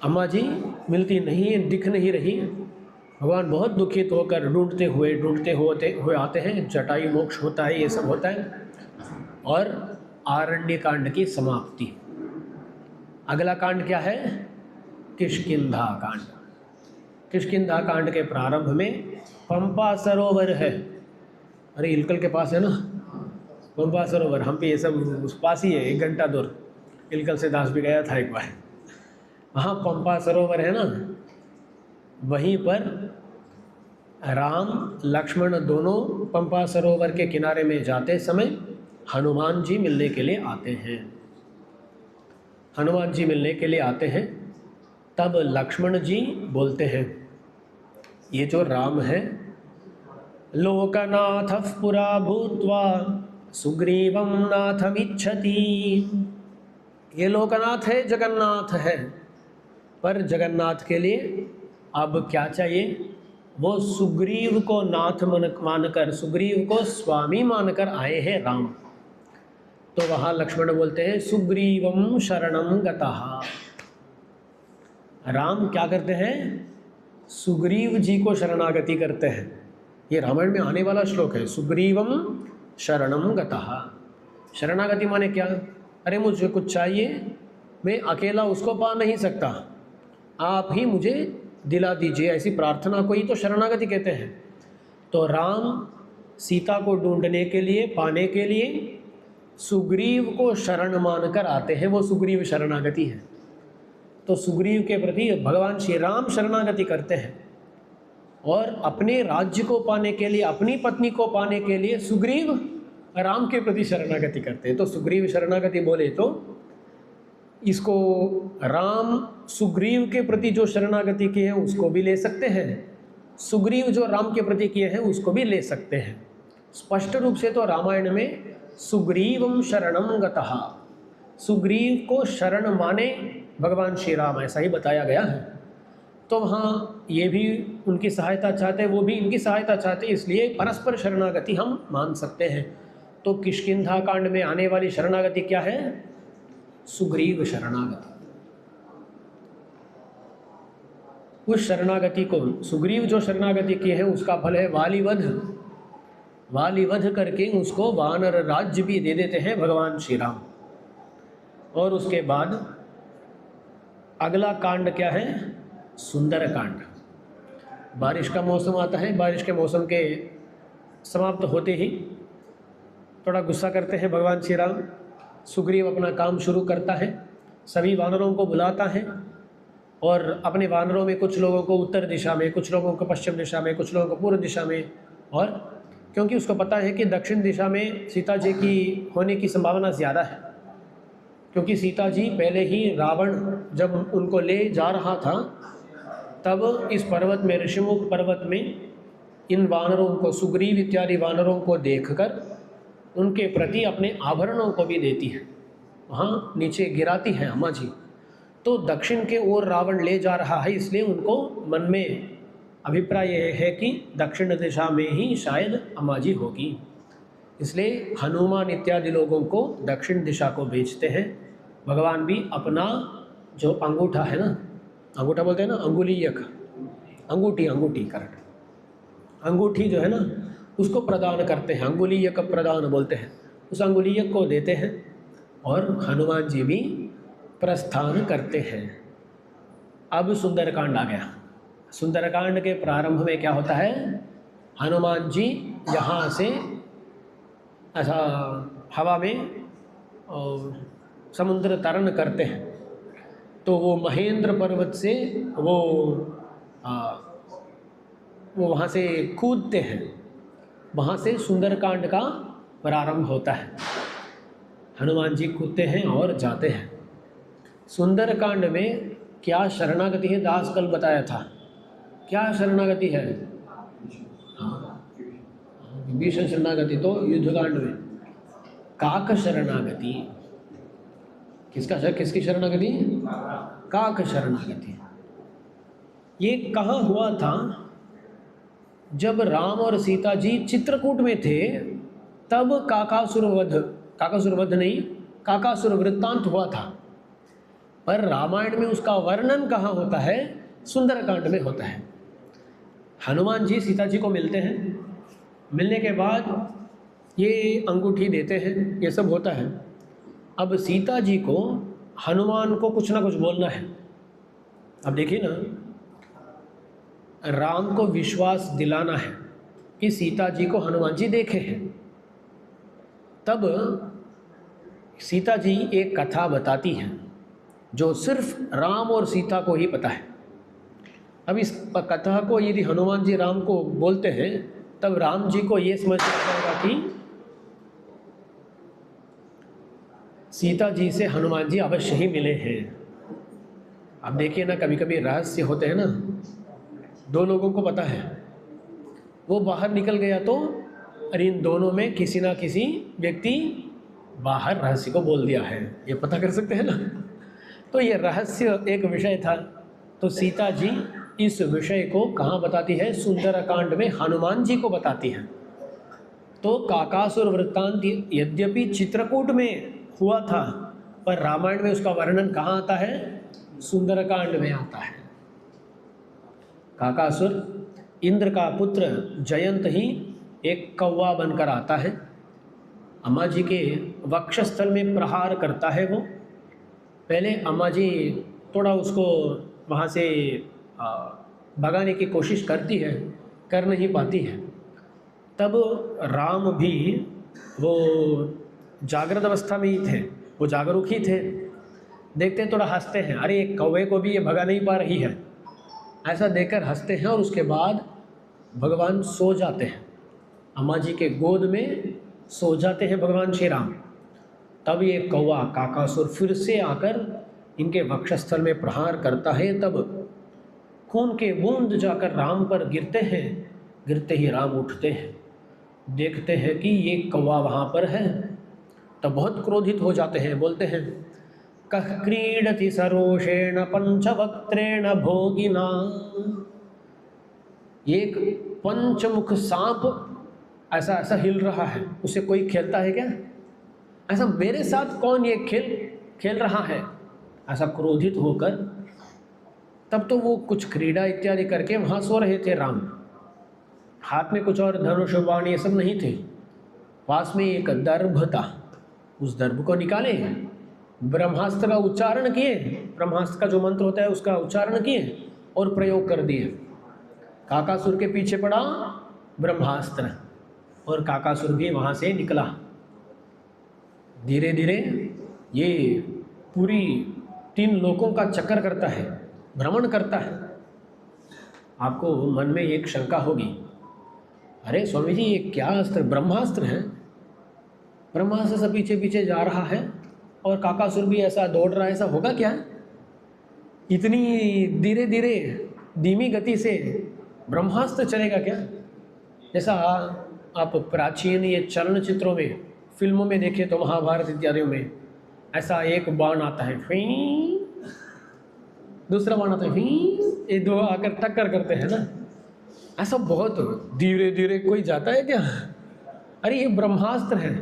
Speaker 1: अम्मा जी मिलती नहीं, दिख नहीं रही। भगवान बहुत दुखित होकर ढूंढते हुए आते हैं। जटायु मोक्ष होता है, ये सब होता है, और आरण्य कांड की समाप्ति। अगला कांड क्या है? किष्किंधा कांड। किष्किंधा कांड के प्रारंभ में पंपा सरोवर है। अरे इलकल के पास है ना पंपा सरोवर, हम पे ये सब उस पास ही है, 1 घंटा दूर। इलकल से दास भी गया था एक बार। वहाँ पंपा सरोवर है ना, वहीं पर राम लक्ष्मण दोनों पंपा सरोवर के किनारे में जाते समय हनुमान जी मिलने के लिए आते हैं। हनुमान जी मिलने के लिए आते हैं, तब लक्ष्मण जी बोलते हैं, ये जो राम है, लोकनाथः पुरा भूत्वा सुग्रीवं नाथमिच्छति। ये लोकनाथ है, जगन्नाथ है, पर जगन्नाथ के लिए अब क्या चाहिए? वो सुग्रीव को नाथ मानकर, सुग्रीव को स्वामी मानकर आए हैं राम। तो वहाँ लक्ष्मण बोलते हैं सुग्रीवम शरणं गतः। राम क्या करते हैं? सुग्रीव जी को शरणागति करते हैं। ये रामायण में आने वाला श्लोक है, सुग्रीवम शरणं गतः। शरणागति माने क्या? अरे मुझे कुछ चाहिए, मैं अकेला उसको पा नहीं सकता, आप ही मुझे दिला दीजिए, ऐसी प्रार्थना को ही तो शरणागति कहते हैं। तो राम सीता को ढूंढने के लिए, पाने के लिए सुग्रीव को शरण मानकर आते हैं, वो सुग्रीव शरणागति है। तो सुग्रीव के प्रति भगवान श्री राम शरणागति करते हैं, और अपने राज्य को पाने के लिए, अपनी पत्नी को पाने के लिए सुग्रीव राम के प्रति शरणागति करते हैं। तो सुग्रीव शरणागति बोले तो इसको राम सुग्रीव के प्रति जो शरणागति किए हैं उसको भी ले सकते हैं, सुग्रीव जो राम के प्रति किए हैं उसको भी ले सकते हैं। स्पष्ट रूप से तो रामायण में सुग्रीवम शरणं गतः, सुग्रीव को शरण माने भगवान श्री राम, ऐसा ही बताया गया है। तो वहाँ ये भी उनकी सहायता चाहते, वो भी इनकी सहायता चाहते, इसलिए परस्पर शरणागति हम मान सकते हैं। तो किष्किंधा कांड में आने वाली शरणागति क्या है? सुग्रीव शरणागति। उस शरणागति को, सुग्रीव जो शरणागति किए हैं उसका फल है वालीवध। वालीवध करके उसको वानर राज्य भी दे देते हैं भगवान श्री राम। और उसके बाद अगला कांड क्या है? सुंदर कांड। बारिश का मौसम आता है, बारिश के मौसम के समाप्त होते ही थोड़ा गुस्सा करते हैं भगवान श्री राम। सुग्रीव अपना काम शुरू करता है, सभी वानरों को बुलाता है, और अपने वानरों में कुछ लोगों को उत्तर दिशा में, कुछ लोगों को पश्चिम दिशा में, कुछ लोगों को पूर्व दिशा में, और क्योंकि उसको पता है कि दक्षिण दिशा में सीता जी की होने की संभावना ज़्यादा है, क्योंकि सीता जी पहले ही रावण जब उनको ले जा रहा था तब इस पर्वत में, ऋषिमुख पर्वत में, इन वानरों को, सुग्रीव इत्यादि वानरों को देखकर उनके प्रति अपने आभरणों को भी देती है, वहाँ नीचे गिराती है अम्मा जी। तो दक्षिण के ओर रावण ले जा रहा है, इसलिए उनको मन में अभिप्राय यह है कि दक्षिण दिशा में ही शायद अम्मा जी होगी, इसलिए हनुमान इत्यादि लोगों को दक्षिण दिशा को भेजते हैं। भगवान भी अपना जो अंगूठा है ना, अंगूठा बोलते हैं ना, अंगुलीयक, अंगूठी करेक्ट, अंगूठी जो है ना उसको प्रदान करते हैं, अंगुलीयक प्रदान बोलते हैं। उस अंगुलीयक को देते हैं और हनुमान जी भी प्रस्थान करते हैं। अब सुंदरकांड आ गया। सुंदरकांड के प्रारंभ में क्या होता है? हनुमान जी यहाँ से ऐसा हवा में और समुद्र तरण करते हैं, तो वो महेंद्र पर्वत से वो वहाँ से कूदते हैं, वहाँ से सुंदरकांड का प्रारंभ होता है। हनुमान जी कूदते हैं और जाते हैं। सुंदरकांड में क्या शरणागति है, दास कल बताया था। क्या शरणागति है? विभीषण शरणागति तो युद्धकांड में। काक शरणागति, किसकी शरणागति? काक शरणागति। ये कहाँ हुआ था? जब राम और सीता जी चित्रकूट में थे, तब काकासुर वध नहीं, काकासुर वृत्तांत हुआ था। पर रामायण में उसका वर्णन कहाँ होता है? सुंदरकांड में होता है। हनुमान जी सीता जी को मिलते हैं, मिलने के बाद ये अंगूठी देते हैं, ये सब होता है। अब सीता जी को हनुमान को कुछ ना कुछ बोलना है। अब देखिए ना, राम को विश्वास दिलाना है कि सीता जी को हनुमान जी देखे हैं। तब सीता जी एक कथा बताती हैं जो सिर्फ राम और सीता को ही पता है। अब इस कथा को यदि हनुमान जी राम को बोलते हैं, तब राम जी को ये समझ आ जाएगा कि सीता जी से हनुमान जी अवश्य ही मिले हैं। अब देखिए ना, कभी कभी रहस्य होते हैं ना, दो लोगों को पता है, वो बाहर निकल गया तो अरे इन दोनों में किसी ना किसी व्यक्ति बाहर रहस्य को बोल दिया है, ये पता कर सकते हैं ना। तो ये रहस्य एक विषय था। तो सीता जी इस विषय को कहाँ बताती है? सुंदरकांड में हनुमान जी को बताती हैं। तो काकासुर वृत्तांत यद्यपि चित्रकूट में हुआ था, पर रामायण में उसका वर्णन कहाँ आता है? सुंदरकांड में आता है। काकासुर इंद्र का पुत्र जयंत ही एक कौवा बनकर आता है, अम्मा जी के वक्षस्थल में प्रहार करता है। वो पहले अम्मा जी थोड़ा उसको वहाँ से भगाने की कोशिश करती है, कर नहीं पाती है। तब राम भी वो जागृत अवस्था में ही थे, वो जागरूक ही थे। देखते थोड़ा हंसते हैं, अरे एक कौवे को भी ये भगा नहीं पा रही है, ऐसा देखकर हंसते हैं। और उसके बाद भगवान सो जाते हैं, अम्मा जी के गोद में सो जाते हैं भगवान श्री राम। तब ये कौवा काकासुर फिर से आकर इनके वक्षस्थल में प्रहार करता है। तब खून के बूंद जाकर राम पर गिरते हैं। गिरते ही राम उठते हैं, देखते हैं कि ये कौवा वहाँ पर है। तब बहुत क्रोधित हो जाते हैं, बोलते हैं कः क्रीडति सरोषेण पंचवक्त्रेण भोगिना। एक पंचमुख सांप ऐसा ऐसा हिल रहा है, उसे कोई खेलता है क्या? ऐसा मेरे साथ कौन ये खेल रहा है? ऐसा क्रोधित होकर तब तो वो कुछ क्रीड़ा इत्यादि करके वहाँ सो रहे थे राम। हाथ में कुछ और धनुष बाण ये सब नहीं थे। पास में एक दर्भ था, उस दर्भ को निकाले, ब्रह्मास्त्र का उच्चारण किए, ब्रह्मास्त्र का जो मंत्र होता है उसका उच्चारण किए और प्रयोग कर दिए। काकासुर के पीछे पड़ा ब्रह्मास्त्र और काकासुर भी वहाँ से निकला। धीरे धीरे ये पूरी 3 लोकों का चक्कर करता है, भ्रमण करता है। आपको मन में एक शंका होगी, अरे स्वामी जी ये क्या अस्त्र? ब्रह्मास्त्र है, ब्रह्मास्त्र से पीछे पीछे जा रहा है और काकासुर भी ऐसा दौड़ रहा है, ऐसा होगा क्या? इतनी धीरे धीरे धीमी गति से ब्रह्मास्त्र चलेगा क्या? जैसा आप प्राचीन ये चलनचित्रों में, फिल्मों में देखें तो महाभारत इत्यादियों में ऐसा एक बाण आता है, फी, दूसरा बाण आता है, फी, ये दो आकर टक्कर करते हैं ना। ऐसा बहुत धीरे धीरे कोई जाता है क्या? अरे ये ब्रह्मास्त्र है,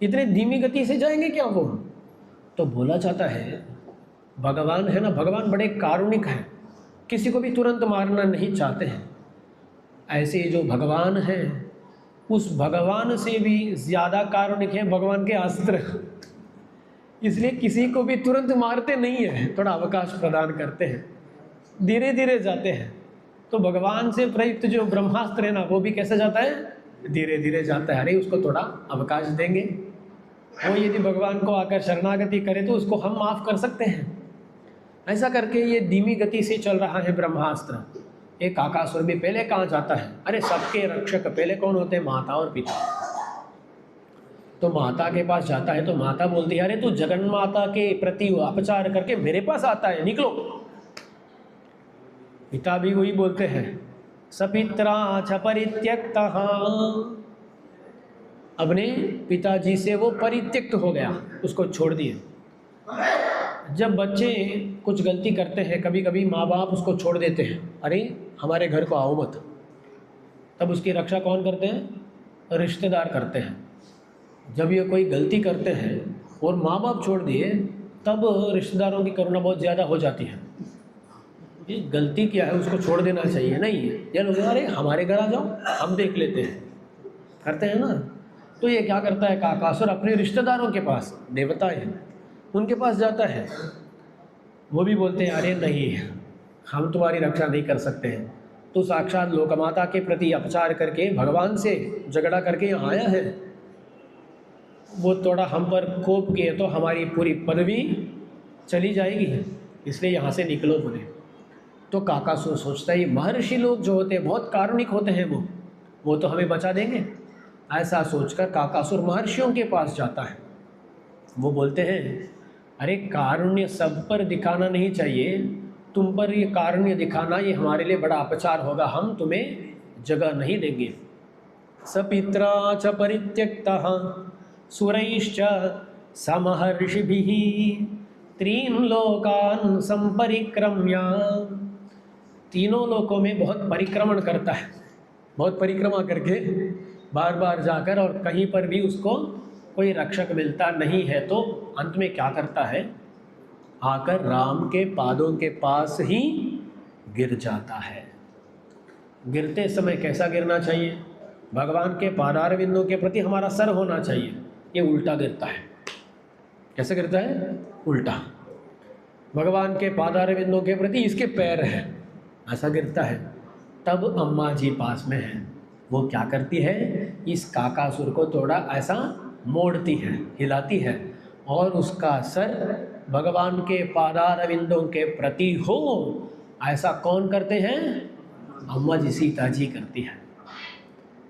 Speaker 1: इतने धीमी गति से जाएंगे क्या वो? तो बोला जाता है भगवान है ना, भगवान बड़े कारुणिक हैं, किसी को भी तुरंत मारना नहीं चाहते हैं। ऐसे जो भगवान हैं, उस भगवान से भी ज़्यादा कारुणिक है भगवान के अस्त्र, इसलिए किसी को भी तुरंत मारते नहीं है, थोड़ा अवकाश प्रदान करते हैं, धीरे धीरे जाते हैं। तो भगवान से प्रयुक्त जो ब्रह्मास्त्र है ना, वो भी कैसे जाता है? धीरे धीरे जाता है, अरे उसको थोड़ा अवकाश देंगे। वो यदि भगवान को आकर शरणागति करे तो उसको हम माफ़ कर सकते हैं। ऐसा करके ये धीमी गति से चल रहा है ब्रह्मास्त्र। एक काकासुर भी पहले कहाँ जाता है, अरे सबके रक्षक पहले कौन होते हैं, माता और पिता। तो माता के पास जाता है तो माता बोलती है, अरे तू जगन माता के प्रति अपचार करके मेरे पास आता है, निकलो। पिता भी वही बोलते हैं, सपित्रा च परित्यक्तः, अपने पिताजी से वो परित्यक्त हो गया, उसको छोड़ दिए। जब बच्चे कुछ गलती करते हैं, कभी कभी माँ बाप उसको छोड़ देते हैं, अरे हमारे घर को आओ मत, तब उसकी रक्षा कौन करते हैं, रिश्तेदार करते हैं। जब ये कोई गलती करते हैं और माँ बाप छोड़ दिए, तब रिश्तेदारों की करुणा बहुत ज़्यादा हो जाती है। ये गलती क्या है, उसको छोड़ देना चाहिए, नहीं ये लोग अरे हमारे घर आ जाओ, हम देख लेते हैं, करते हैं ना। तो ये क्या करता है काकासुर, अपने रिश्तेदारों के पास, देवता है उनके पास जाता है। वो भी बोलते हैं, अरे नहीं हम तुम्हारी रक्षा नहीं कर सकते हैं, तो साक्षात लोकमाता के प्रति अपचार करके भगवान से झगड़ा करके यहाँ आया है, वो थोड़ा हम पर कोप किए तो हमारी पूरी पदवी चली जाएगी, इसलिए यहाँ से निकलो बोले। तो काकासुर सोचता है, महर्षि लोग जो होते हैं बहुत कारुणिक होते हैं, वो तो हमें बचा देंगे। ऐसा सोचकर काकासुर महर्षियों के पास जाता है। वो बोलते हैं, अरे कारुण्य सब पर दिखाना नहीं चाहिए, तुम पर ये कारुण्य दिखाना ये हमारे लिए बड़ा अपचार होगा, हम तुम्हें जगह नहीं देंगे। सपित्रा च परित्यक्तः सुरैश्च समहर्षिभिः त्रीन् लोकान् संपरिक्रम्य, तीनों लोकों में बहुत परिक्रमण करता है, बहुत परिक्रमा करके बार बार जाकर, और कहीं पर भी उसको कोई रक्षक मिलता नहीं है, तो अंत में क्या करता है, आकर राम के पादों के पास ही गिर जाता है। गिरते समय कैसा गिरना चाहिए, भगवान के पादारविंदों के प्रति हमारा सर होना चाहिए, ये उल्टा गिरता है। कैसे गिरता है, उल्टा। भगवान के पादारविंदों के प्रति इसके पैर हैं, ऐसा गिरता है। तब अम्मा जी पास में है, वो क्या करती है, इस काकासुर को थोड़ा ऐसा मोड़ती है, हिलाती है, और उसका सर भगवान के पादारविंदों के प्रति हो, ऐसा कौन करते हैं, अम्मा जी सीता जी करती है।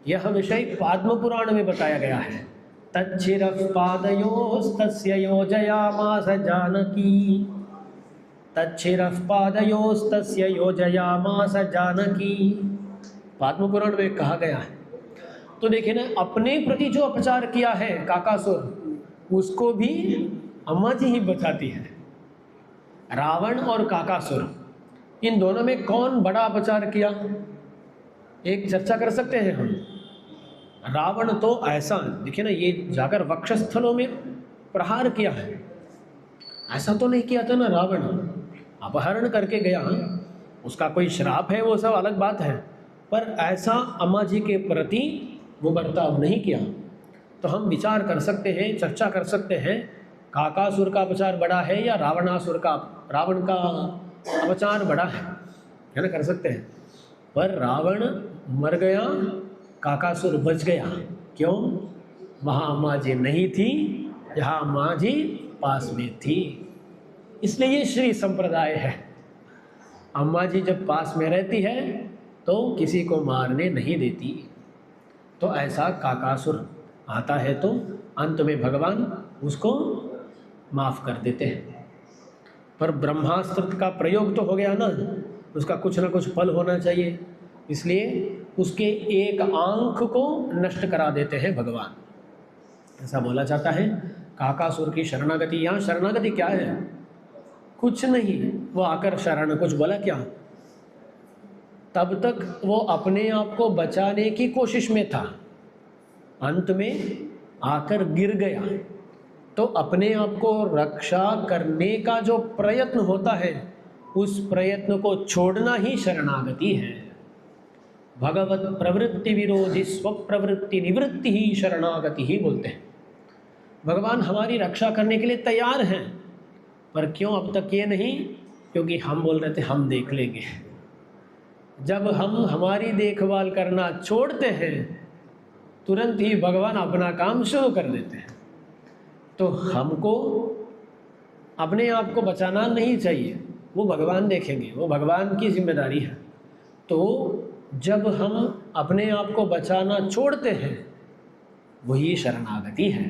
Speaker 1: यह विषय पद्म पुराण में बताया गया है। तच्छिरः पादयोस्तस्य योजयामास जानकी, तच्छिरः पादयोस्तस्य योजयामास जानकी, पद्म पुराण में कहा गया है। तो देखिए ना, अपने प्रति जो अपचार किया है काकासुर, उसको भी अम्मा जी ही बचाती है। रावण और काकासुर, इन दोनों में कौन बड़ा अपचार किया, एक चर्चा कर सकते हैं हम। रावण तो ऐसा, देखिए ना, ये जाकर वक्षस्थलों में प्रहार किया है, ऐसा तो नहीं किया था ना। रावण अपहरण करके गया, उसका कोई श्राप है वो सब अलग बात है, पर ऐसा अम्मा जी के प्रति वो बर्ताव नहीं किया। तो हम विचार कर सकते हैं, चर्चा कर सकते हैं, काकासुर का अपचार बड़ा है या रावण का अपचार बड़ा है ना, कर सकते हैं। पर रावण मर गया, काकासुर बच गया, क्यों, वहाँ अम्मा जी नहीं थी, यहाँ अम्मा जी पास में थी, इसलिए ये श्री संप्रदाय है। अम्मा जी जब पास में रहती है तो किसी को मारने नहीं देती। तो ऐसा काकासुर आता है तो अंत में भगवान उसको माफ़ कर देते हैं। पर ब्रह्मास्त्र का प्रयोग तो हो गया ना, उसका कुछ ना कुछ फल होना चाहिए, इसलिए उसके एक आंख को नष्ट करा देते हैं भगवान। ऐसा बोला जाता है काकासुर की शरणागति। यहाँ शरणागति क्या है, कुछ नहीं, वो आकर शरण कुछ बोला क्या, तब तक वो अपने आप को बचाने की कोशिश में था, अंत में आकर गिर गया। तो अपने आप को रक्षा करने का जो प्रयत्न होता है, उस प्रयत्न को छोड़ना ही शरणागति है। भगवत प्रवृत्ति विरोधी स्वप्रवृत्ति निवृत्ति ही शरणागति ही बोलते हैं। भगवान हमारी रक्षा करने के लिए तैयार हैं, पर क्यों अब तक ये नहीं, क्योंकि हम बोल रहे थे हम देख लेंगे। जब हम हमारी देखभाल करना छोड़ते हैं तुरंत ही भगवान अपना काम शुरू कर देते हैं। तो हमको अपने आप को बचाना नहीं चाहिए, वो भगवान देखेंगे, वो भगवान की जिम्मेदारी है। तो जब हम अपने आप को बचाना छोड़ते हैं वही शरणागति है।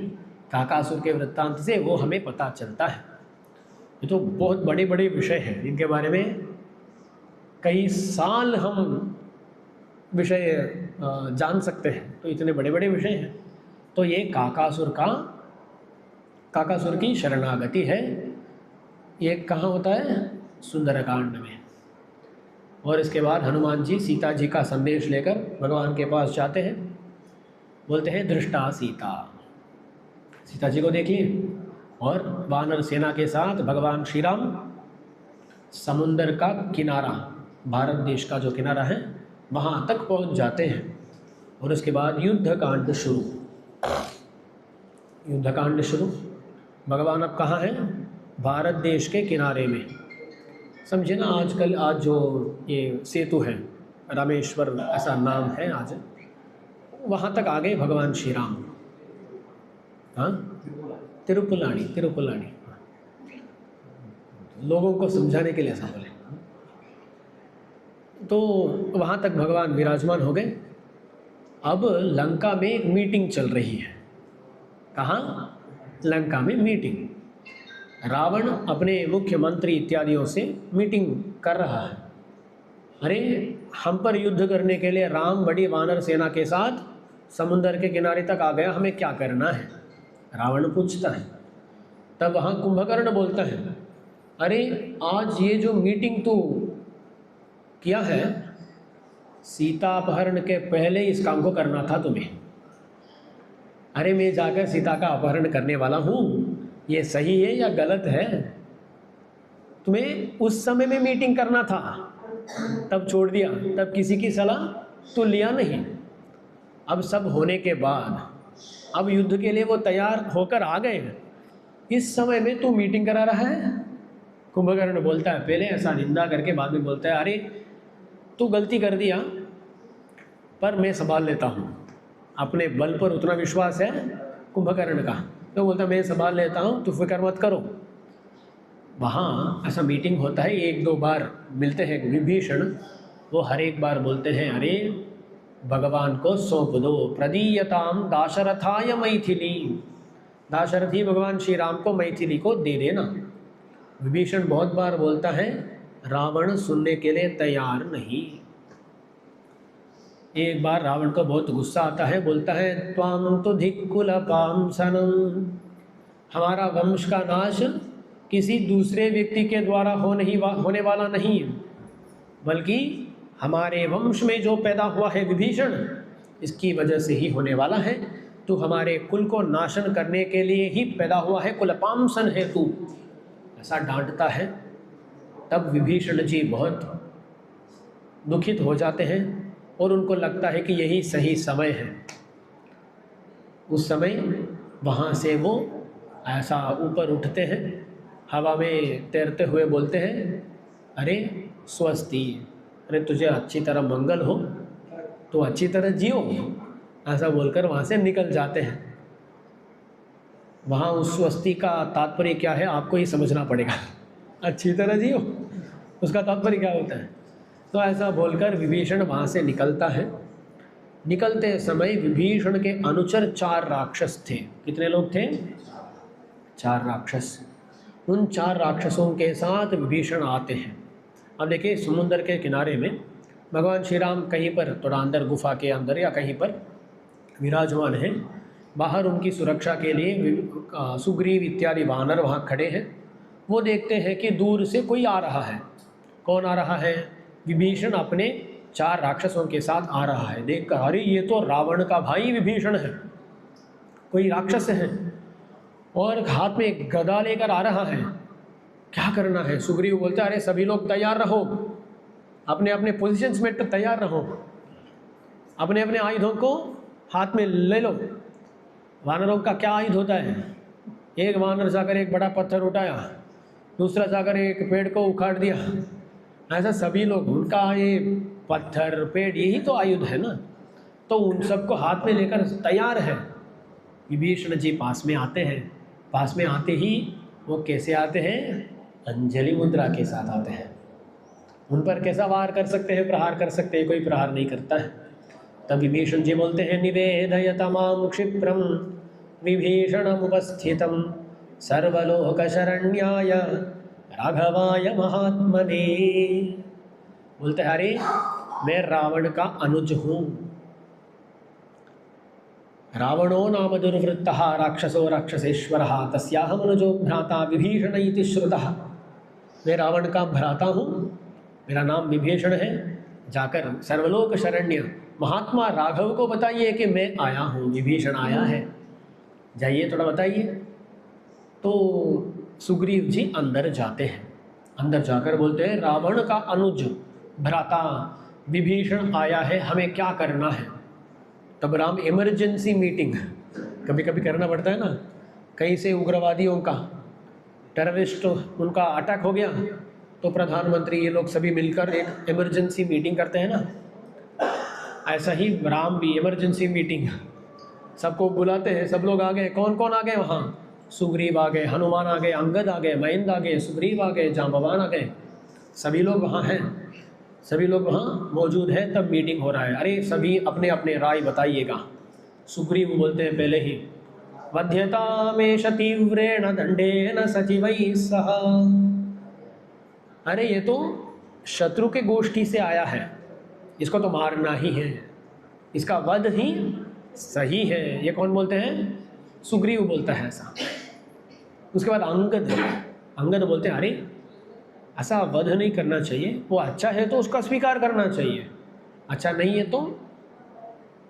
Speaker 1: काकासुर के वृत्तांत से वो हमें पता चलता है। ये तो बहुत बड़े बड़े विषय हैं, इनके बारे में कई साल हम विषय जान सकते हैं, तो इतने बड़े बड़े विषय हैं। तो ये काकासुर की शरणागति है। ये कहाँ होता है? सुंदरकांड में। और इसके बाद हनुमान जी सीता जी का संदेश लेकर भगवान के पास जाते हैं, बोलते हैं दृष्टा सीता, सीता जी को देखिए। और वानर सेना के साथ भगवान श्री राम समुंदर का किनारा, भारत देश का जो किनारा है वहाँ तक पहुँच जाते हैं। और उसके बाद युद्धकांड शुरू। युद्धकांड शुरू। भगवान अब कहाँ हैं? भारत देश के किनारे में। समझे ना, आजकल आज जो ये सेतु है, रामेश्वर ऐसा नाम है आज, वहाँ तक आ गए भगवान श्री राम। हाँ, तिरुपुलानी लोगों को समझाने के लिए ऐसा बोले। तो वहाँ तक भगवान विराजमान हो गए। अब लंका में एक मीटिंग चल रही है। कहाँ? लंका में मीटिंग। रावण अपने मुख्यमंत्री इत्यादियों से मीटिंग कर रहा है। अरे हम पर युद्ध करने के लिए राम बड़ी वानर सेना के साथ समुद्र के किनारे तक आ गया, हमें क्या करना है? रावण पूछता है। तब वहाँ कुंभकर्ण बोलता है, अरे आज ये जो मीटिंग तू किया है, सीता अपहरण के पहले इस काम को करना था तुम्हें। अरे मैं जाकर सीता का अपहरण करने वाला हूँ, ये सही है या गलत है? तुम्हें उस समय में मीटिंग करना था, तब छोड़ दिया, तब किसी की सलाह तो लिया नहीं। अब सब होने के बाद अब युद्ध के लिए वो तैयार होकर आ गए, इस समय में तू मीटिंग करा रहा है? कुंभकर्ण बोलता है, पहले ऐसा निंदा करके बाद में बोलता है, अरे तू गलती कर दिया पर मैं संभाल लेता हूँ। अपने बल पर उतना विश्वास है कुंभकर्ण का, तो बोलता मैं संभाल लेता हूँ, तू फिक्र मत करो। वहाँ ऐसा मीटिंग होता है, एक दो बार मिलते हैं विभीषण, वो हर एक बार बोलते हैं, अरे भगवान को सौंप दो, प्रदीयताम दाशरथाय मैथिली, दाशरथी भगवान श्री राम को मैथिली को दे देना। विभीषण बहुत बार बोलता है, रावण सुनने के लिए तैयार नहीं। एक बार रावण को बहुत गुस्सा आता है, बोलता है, त्वाम तो धिक्कुलपाम सनम, हमारा वंश का नाश किसी दूसरे व्यक्ति के द्वारा होने वाला नहीं, बल्कि हमारे वंश में जो पैदा हुआ है विभीषण, इसकी वजह से ही होने वाला है। तू हमारे कुल को नाशन करने के लिए ही पैदा हुआ है, कुलपामसन है तू, ऐसा डांटता है। तब विभीषण जी बहुत दुखित हो जाते हैं और उनको लगता है कि यही सही समय है। उस समय वहाँ से वो ऐसा ऊपर उठते हैं, हवा में तैरते हुए बोलते हैं, अरे स्वस्ति, अरे तुझे अच्छी तरह मंगल हो, तो अच्छी तरह जियो, ऐसा बोलकर वहाँ से निकल जाते हैं। वहाँ उस स्वस्ति का तात्पर्य क्या है आपको ही समझना पड़ेगा। अच्छी तरह जियो, उसका तात्पर्य क्या होता है? तो ऐसा बोलकर विभीषण वहाँ से निकलता है। निकलते समय विभीषण के अनुचर 4 राक्षस थे। कितने लोग थे? 4 राक्षस। उन 4 राक्षसों के साथ विभीषण आते हैं। अब देखिए, समुद्र के किनारे में भगवान श्री राम कहीं पर थोड़ा अंदर गुफा के अंदर या कहीं पर विराजमान हैं। बाहर उनकी सुरक्षा के लिए सुग्रीव इत्यादि वानर वहाँ खड़े हैं। वो देखते हैं कि दूर से कोई आ रहा है। कौन आ रहा है? विभीषण अपने 4 राक्षसों के साथ आ रहा है। देखकर, अरे ये तो रावण का भाई विभीषण है, कोई राक्षस है, और हाथ में एक गदा लेकर आ रहा है। क्या करना है? सुग्रीव बोलते, अरे सभी लोग तैयार रहो, अपने अपने पोजीशंस में तैयार रहो, अपने अपने आयुधों को हाथ में ले लो। वानरों का क्या आयुध होता है? एक वानर जाकर एक बड़ा पत्थर उठाया, दूसरा जाकर एक पेड़ को उखाड़ दिया। ऐसा सभी लोग, उनका ये पत्थर पेड़ यही तो आयुध है ना। तो उन सबको हाथ में लेकर तैयार है। विभीषण जी पास में आते हैं, पास में आते ही वो कैसे आते हैं? अंजलि मुद्रा के साथ आते हैं। उन पर कैसा वार कर सकते हैं, प्रहार कर सकते हैं? कोई प्रहार नहीं करता है। तब विभीषण जी बोलते हैं, निवेदयतमां क्षिप्रम विभीषणमुपस्थितं सर्वलोकशरण्याय राघवाय महात्मने। बोलते हैं, अरे मैं रावण का अनुज हूँ। रावणो नाम दुर्वृत्तः राक्षसो राक्षसेश्वरः तस्याहमनुजो भ्राता विभीषण इति श्रुतः। मैं रावण का भ्राता हूँ, मेरा नाम विभीषण है। जाकर सर्वलोक शरण्य महात्मा राघव को बताइए कि मैं आया हूँ, विभीषण आया है, जाइए थोड़ा बताइए। तो सुग्रीव जी अंदर जाते हैं। अंदर जाकर बोलते हैं, रावण का अनुज भ्राता विभीषण आया है, हमें क्या करना है? तब राम इमरजेंसी मीटिंग कभी कभी करना पड़ता है ना, कहीं से उग्रवादियों का, टेररिस्ट उनका अटैक हो गया तो प्रधानमंत्री ये लोग सभी मिलकर एक इमरजेंसी मीटिंग करते हैं ना, ऐसा ही राम भी इमरजेंसी मीटिंग सबको बुलाते हैं। सब लोग आ गए। कौन कौन आ गए वहाँ? सुग्रीव आ गए, हनुमान आ गए, अंगद आ गए, मयंद आ गए, सुग्रीव आ गए, जांबवान आ गए, सभी लोग वहाँ हैं, सभी लोग वहाँ मौजूद हैं। तब मीटिंग हो रहा है। अरे सभी अपने अपने राय बताइएगा। सुग्रीव बोलते हैं पहले ही, वध्यतामेष तीव्रेण दंडेन सचिवैः सह। अरे ये तो शत्रु के गोष्ठी से आया है, इसको तो मारना ही है, इसका वध ही सही है। ये कौन बोलते हैं? सुग्रीव बोलता है ऐसा। उसके बाद अंगद बोलते हैं, अरे ऐसा वध नहीं करना चाहिए, वो अच्छा है तो उसका स्वीकार करना चाहिए, अच्छा नहीं है तो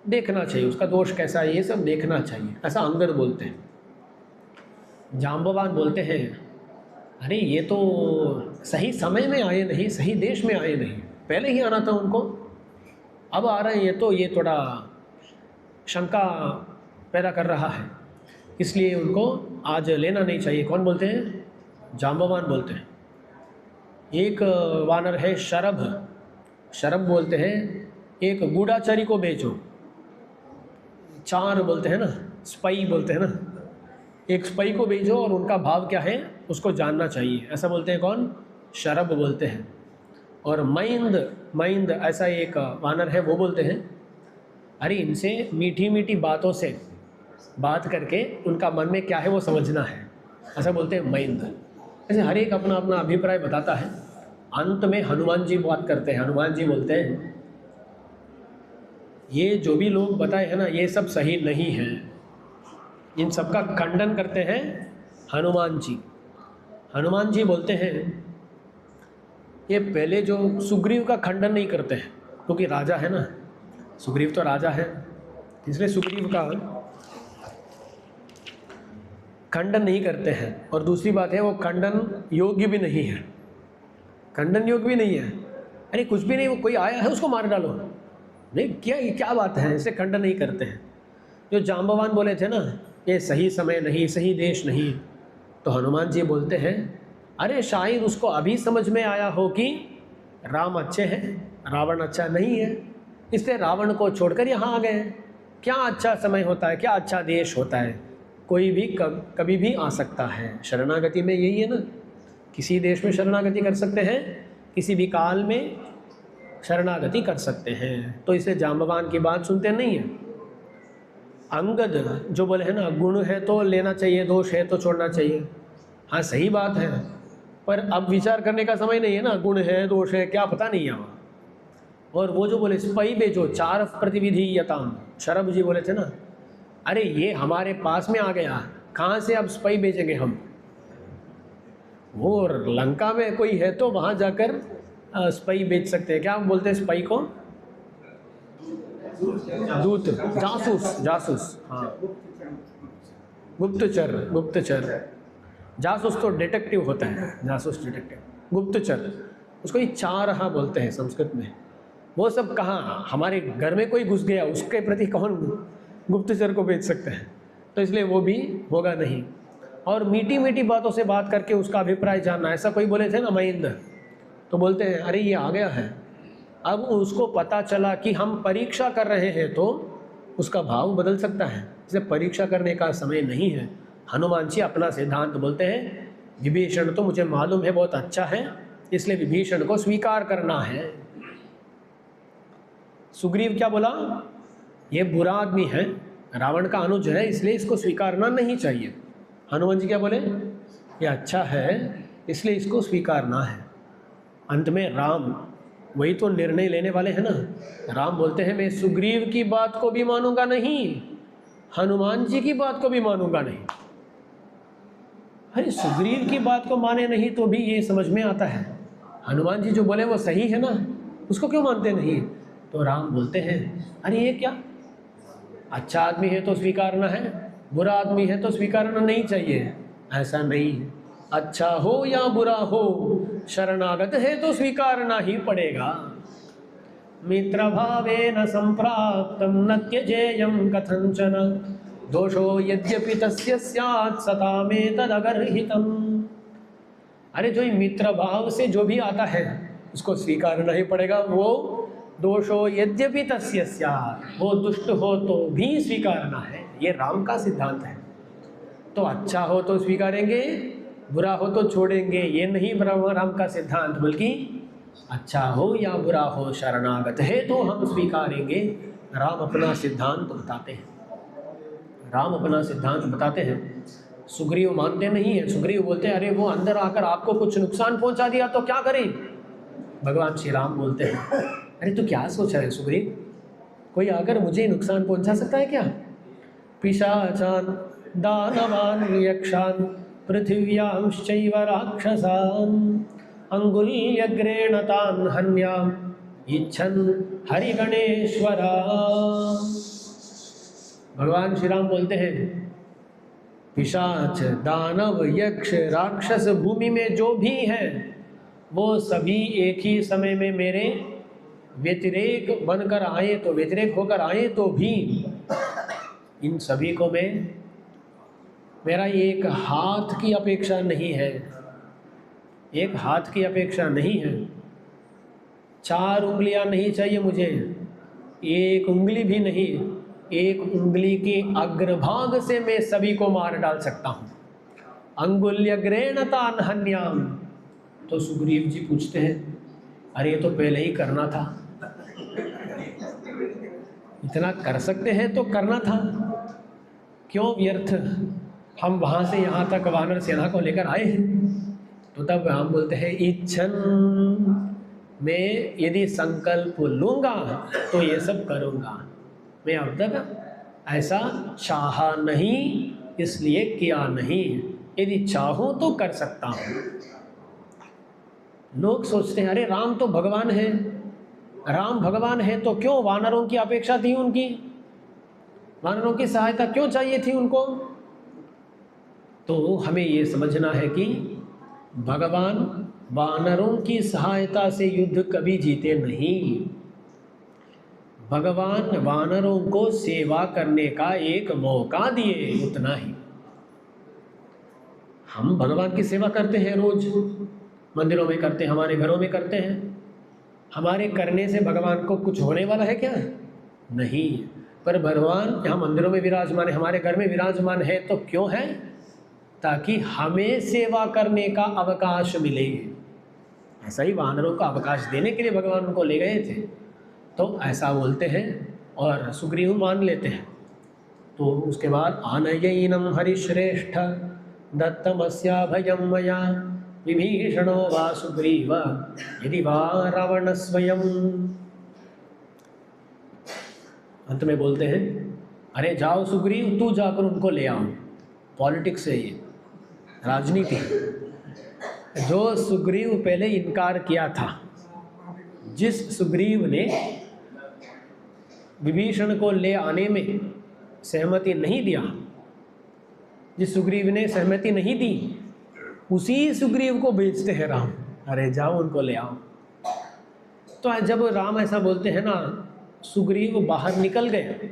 Speaker 1: देखना चाहिए, उसका दोष कैसा है ये सब देखना चाहिए, ऐसा अंगद बोलते हैं। जांबवान बोलते हैं, अरे ये तो सही समय में आए नहीं, सही देश में आए नहीं, पहले ही आना था उनको, अब आ रहे हैं ये थोड़ा शंका पैदा कर रहा है, इसलिए उनको आज लेना नहीं चाहिए। कौन बोलते हैं? जांबवान बोलते हैं। एक वानर है शरभ बोलते हैं, एक गूढ़ाचारी को भेजो। चार बोलते हैं ना, स्पाई बोलते हैं ना, एक स्पाई को भेजो और उनका भाव क्या है उसको जानना चाहिए, ऐसा बोलते हैं। कौन? शरभ बोलते हैं। और मैंद ऐसा एक वानर है, वो बोलते हैं, अरे इनसे मीठी मीठी बातों से बात करके उनका मन में क्या है वो समझना है, ऐसा बोलते हैं मैंद। ऐसे हर एक अपना अपना अभिप्राय बताता है। अंत में हनुमान जी बात करते हैं। हनुमान जी बोलते हैं, ये जो भी लोग बताए हैं ना, ये सब सही नहीं है। इन सब का खंडन करते हैं हनुमान जी। हनुमान जी बोलते हैं, ये पहले जो सुग्रीव का खंडन नहीं करते हैं, क्योंकि राजा है ना, सुग्रीव तो राजा है, इसलिए सुग्रीव का खंडन नहीं करते हैं। और दूसरी बात है, वो खंडन योग्य भी नहीं है, खंडन योग्य भी नहीं है। अरे कुछ भी नहीं, वो कोई आया है उसको मार डालो, नहीं क्या बात है, ऐसे खंडन नहीं करते हैं। जो जांबवान बोले थे ना, ये सही समय नहीं, सही देश नहीं, तो हनुमान जी बोलते हैं, अरे शायद उसको अभी समझ में आया हो कि राम अच्छे हैं, रावण अच्छा नहीं है, इसलिए रावण को छोड़कर यहाँ आ गए। क्या अच्छा समय होता है, क्या अच्छा देश होता है, कोई भी कभी भी आ सकता है। शरणागति में यही है ना, किसी देश में शरणागति कर सकते हैं, किसी भी काल में शरणागति कर सकते हैं। तो इसे जांबवान की बात सुनते नहीं हैं। अंगद जो बोले हैं ना, गुण है तो लेना चाहिए, दोष है तो छोड़ना चाहिए, हाँ सही बात है, पर अब विचार करने का समय नहीं है ना, गुण है दोष है क्या पता नहीं है वहाँ। और वो जो बोले स्पई बेचो चार प्रतिविधि यताम, शरभ जी बोले थे ना, अरे ये हमारे पास में आ गया, कहाँ से अब स्पई बेचेंगे हम? वो लंका में कोई है तो वहाँ जाकर स्पई बेच सकते हैं। क्या बोलते हैं स्पई को? दूत, जासूस, हाँ, गुप्तचर। जासूस तो डिटेक्टिव होता है, जासूस डिटेक्टिव। गुप्तचर उसको ही चारहा बोलते हैं संस्कृत में। वो सब कहाँ, हमारे घर में कोई घुस गया उसके प्रति कौन गुप्तचर को बेच सकते हैं? तो इसलिए वो भी होगा नहीं। और मीठी मीठी बातों से बात करके उसका अभिप्राय जानना, ऐसा कोई बोले थे ना मैंद, तो बोलते हैं अरे ये आ गया है। अब उसको पता चला कि हम परीक्षा कर रहे हैं तो उसका भाव बदल सकता है। इसे परीक्षा करने का समय नहीं है। हनुमान जी अपना सिद्धांत बोलते हैं, विभीषण तो मुझे मालूम है बहुत अच्छा है, इसलिए विभीषण को स्वीकार करना है। सुग्रीव क्या बोला, ये बुरा आदमी है, रावण का अनुज है, इसलिए इसको स्वीकारना नहीं चाहिए। हनुमान जी क्या बोले, ये अच्छा है इसलिए इसको स्वीकारना है। अंत में राम वही तो निर्णय लेने वाले हैं ना। राम बोलते हैं मैं सुग्रीव की बात को भी मानूंगा नहीं, हनुमान जी की बात को भी मानूंगा नहीं। अरे सुग्रीव की बात को माने नहीं तो भी ये समझ में आता है, हनुमान जी जो बोले वो सही है ना, उसको क्यों मानते नहीं। तो राम बोलते हैं अरे ये क्या, अच्छा आदमी है तो स्वीकारना है, बुरा आदमी है तो स्वीकारना नहीं चाहिए। ऐसा नहीं है, अच्छा हो या बुरा हो, शरणागत है तो स्वीकारना ही पड़ेगा। मित्र भावेन संप्राप्तम न त्यजेयं कथंचन, दोषो यद्यपि तस्य स्यात् सतामेतदगर्हितम्। अरे जो मित्र भाव से जो भी आता है उसको स्वीकारना ही पड़ेगा। वो दोषो यद्यपि तस्य स्यात्, वो दुष्ट हो तो भी स्वीकारना है। ये राम का सिद्धांत है। तो अच्छा हो तो स्वीकारेंगे, बुरा हो तो छोड़ेंगे, ये नहीं राम का सिद्धांत, बल्कि अच्छा हो या बुरा हो, शरणागत है तो हम स्वीकारेंगे। राम अपना सिद्धांत बताते हैं, राम अपना सिद्धांत बताते हैं। सुग्रीव मानते नहीं है। सुग्रीव बोलते हैं अरे वो अंदर आकर आपको कुछ नुकसान पहुंचा दिया तो क्या करें। भगवान श्री राम बोलते हैं अरे तो क्या सोच रहे हैं सुग्रीव, कोई आकर मुझे नुकसान पहुंचा सकता है क्या। पिशाचान दानवान यक्षान पृथिव्यांश्चैव राक्षसान् अंगुल्यग्रेण तान् हन्याम इच्छन् हरिगणेश्वरा। भगवान श्री राम बोलते हैं पिशाच दानव यक्ष राक्षस भूमि में जो भी हैं वो सभी एक ही समय में मेरे व्यतिरेक बनकर आए तो व्यतिरेक होकर आए तो भी इन सभी को मैं, मेरा एक हाथ की अपेक्षा नहीं है, एक हाथ की अपेक्षा नहीं है, 4 उंगलियां नहीं चाहिए मुझे, एक उंगली भी नहीं, एक उंगली के अग्रभाग से मैं सभी को मार डाल सकता हूँ। अंगुल्यग्रेण तान् हन्याम। तो सुग्रीव जी पूछते हैं अरे ये तो पहले ही करना था, इतना कर सकते हैं तो करना था, क्यों व्यर्थ हम वहाँ से यहाँ तक वानर सेना को लेकर आए हैं। तो तब राम बोलते हैं इच्छन, मैं यदि संकल्प लूँगा तो ये सब करूँगा, मैं अब तक ऐसा चाहा नहीं इसलिए किया नहीं, यदि चाहूँ तो कर सकता हूँ। लोग सोचते हैं अरे राम तो भगवान है, राम भगवान है तो क्यों वानरों की अपेक्षा थी उनकी, वानरों की सहायता क्यों चाहिए थी उनको। तो हमें ये समझना है कि भगवान वानरों की सहायता से युद्ध कभी जीते नहीं। भगवान वानरों को सेवा करने का एक मौका दिए, उतना ही। हम भगवान की सेवा करते हैं, रोज मंदिरों में करते हैं, हमारे घरों में करते हैं। हमारे करने से भगवान को कुछ होने वाला है क्या, नहीं। पर भगवान यहाँ मंदिरों में विराजमान है, हमारे घर में विराजमान है तो क्यों है, ताकि हमें सेवा करने का अवकाश मिले। ऐसा ही वानरों को अवकाश देने के लिए भगवान उनको ले गए थे। तो ऐसा बोलते हैं और सुग्रीव मान लेते हैं। तो उसके बाद आनयैनम हरिश्रेष्ठ दत्तमस्याभयं मया विभीषणो वा सुग्रीव यदि वा रावण स्वयं। अंत में बोलते हैं अरे जाओ सुग्रीव, तू जाकर उनको ले आओ। पॉलिटिक्स है ये, राजनीति। जो सुग्रीव पहले इनकार किया था, जिस सुग्रीव ने विभीषण को ले आने में सहमति नहीं दिया, जिस सुग्रीव ने सहमति नहीं दी, उसी सुग्रीव को भेजते हैं राम, अरे जाओ उनको ले आओ। तो जब राम ऐसा बोलते हैं ना, सुग्रीव बाहर निकल गए,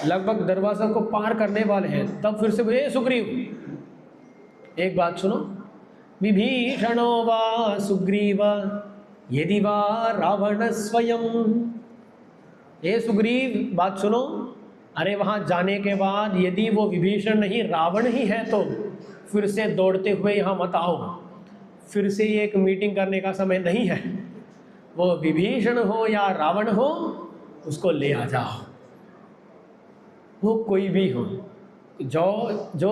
Speaker 1: लगभग दरवाजा को पार करने वाले हैं, तब फिर से बोले सुग्रीव एक बात सुनो, विभीषणो वा सुग्रीव यदि वा रावण स्वयं। ये सुग्रीव बात सुनो, अरे वहाँ जाने के बाद यदि वो विभीषण नहीं रावण ही है तो फिर से दौड़ते हुए यहाँ मत आओ, फिर से ये एक मीटिंग करने का समय नहीं है। वो विभीषण हो या रावण हो, उसको ले आ जाओ। वो कोई भी हो, जो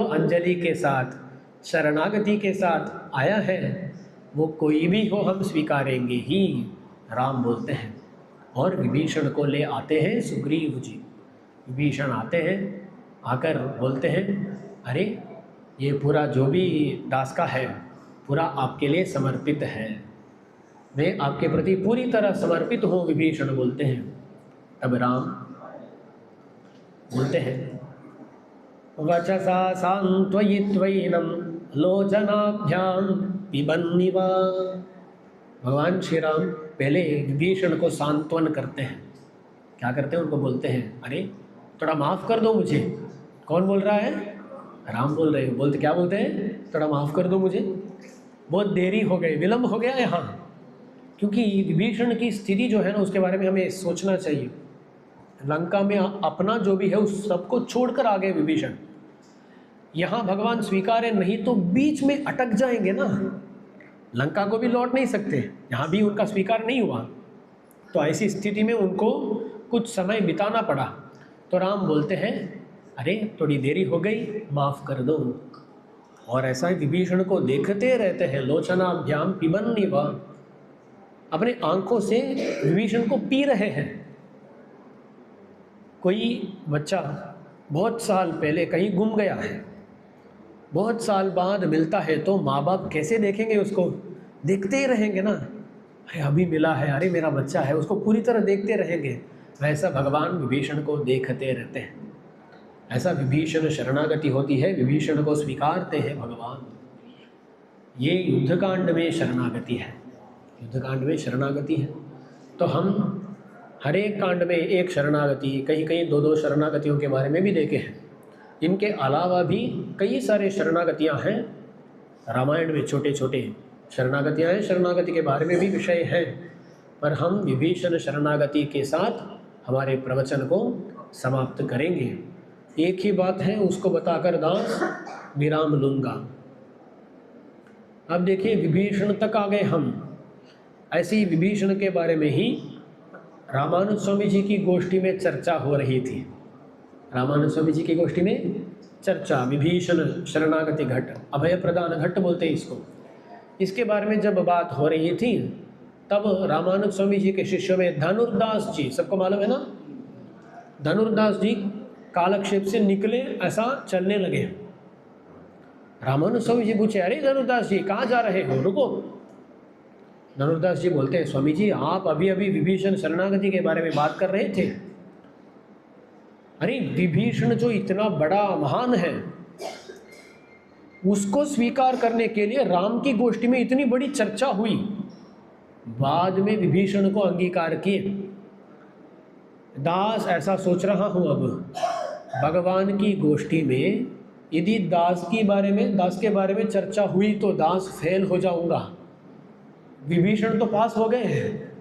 Speaker 1: अंजलि के साथ, शरणागति के साथ आया है, वो कोई भी हो हम स्वीकारेंगे ही, राम बोलते हैं। और विभीषण को ले आते हैं सुग्रीव जी। विभीषण आते हैं, आकर बोलते हैं अरे ये पूरा जो भी दास का है पूरा आपके लिए समर्पित है, मैं आपके प्रति पूरी तरह समर्पित हूँ, विभीषण बोलते हैं। तब राम बोलते हैं वचसा सांत्वयित्वैनं लोचनाभ्यां पिबन्निव। भगवान श्री राम पहले विभीषण को सांत्वन करते हैं। क्या करते हैं? उनको बोलते हैं अरे थोड़ा माफ़ कर दो मुझे। कौन बोल रहा है? राम बोल रहे हैं। बोलते क्या बोलते हैं? थोड़ा माफ़ कर दो मुझे, बहुत देरी हो गई, विलम्ब हो गया यहाँ। क्योंकि विभीषण की स्थिति जो है ना, उसके बारे में हमें सोचना चाहिए। लंका में अपना जो भी है उस सबको छोड़कर आ गए विभीषण। यहाँ भगवान स्वीकारे नहीं तो बीच में अटक जाएंगे ना, लंका को भी लौट नहीं सकते, यहाँ भी उनका स्वीकार नहीं हुआ, तो ऐसी स्थिति में उनको कुछ समय बिताना पड़ा। तो राम बोलते हैं अरे थोड़ी देरी हो गई, माफ़ कर दो। और ऐसा विभीषण को देखते रहते हैं, लोचनाभ्याम पिबन्निव, अपने आंखों से विभीषण को पी रहे हैं। कोई बच्चा बहुत साल पहले कहीं गुम गया है, बहुत साल बाद मिलता है तो माँ बाप कैसे देखेंगे उसको? देखते ही रहेंगे ना, अरे अभी मिला है, अरे मेरा बच्चा है, उसको पूरी तरह देखते रहेंगे। वैसा भगवान विभीषण को देखते रहते हैं। ऐसा विभीषण शरणागति होती है, विभीषण को स्वीकारते हैं भगवान। ये युद्धकांड में शरणागति है, युद्धकांड में शरणागति है। तो हम हर एक कांड में एक शरणागति, कहीं कहीं दो दो शरणागतियों के बारे में भी देखे हैं। इनके अलावा भी कई सारे शरणागतियाँ हैं रामायण में, छोटे छोटे शरणागतियाँ हैं, शरणागति के बारे में भी विषय है। पर हम विभीषण शरणागति के साथ हमारे प्रवचन को समाप्त करेंगे। एक ही बात है, उसको बताकर दास विराम लूँगा। अब देखिए विभीषण तक आ गए हम। ऐसे ही विभीषण के बारे में ही रामानुज स्वामी जी की गोष्ठी में चर्चा हो रही थी। रामानुज स्वामी जी की गोष्ठी में चर्चा, विभीषण शरणागति घट, अभय प्रदान घट बोलते हैं इसको। इसके बारे में जब बात हो रही थी तब रामानुज स्वामी जी के शिष्यों में धनुर्दास जी, सबको मालूम है ना, धनुर्दास जी कालक्षेप से निकले, ऐसा चलने लगे। रामानुज स्वामी जी पूछे अरे धनुर्दास जी कहाँ जा रहे हो, रुको। धनुर्दास जी बोलते हैं स्वामी जी आप अभी अभी विभीषण शरणागति के बारे में बात कर रहे थे। अरे विभीषण जो इतना बड़ा महान है, उसको स्वीकार करने के लिए राम की गोष्ठी में इतनी बड़ी चर्चा हुई, बाद में विभीषण को अंगीकार किए। दास ऐसा सोच रहा हूँ, अब भगवान की गोष्ठी में यदि दास के बारे में चर्चा हुई तो दास फेल हो जाऊंगा। विभीषण तो पास हो गए हैं,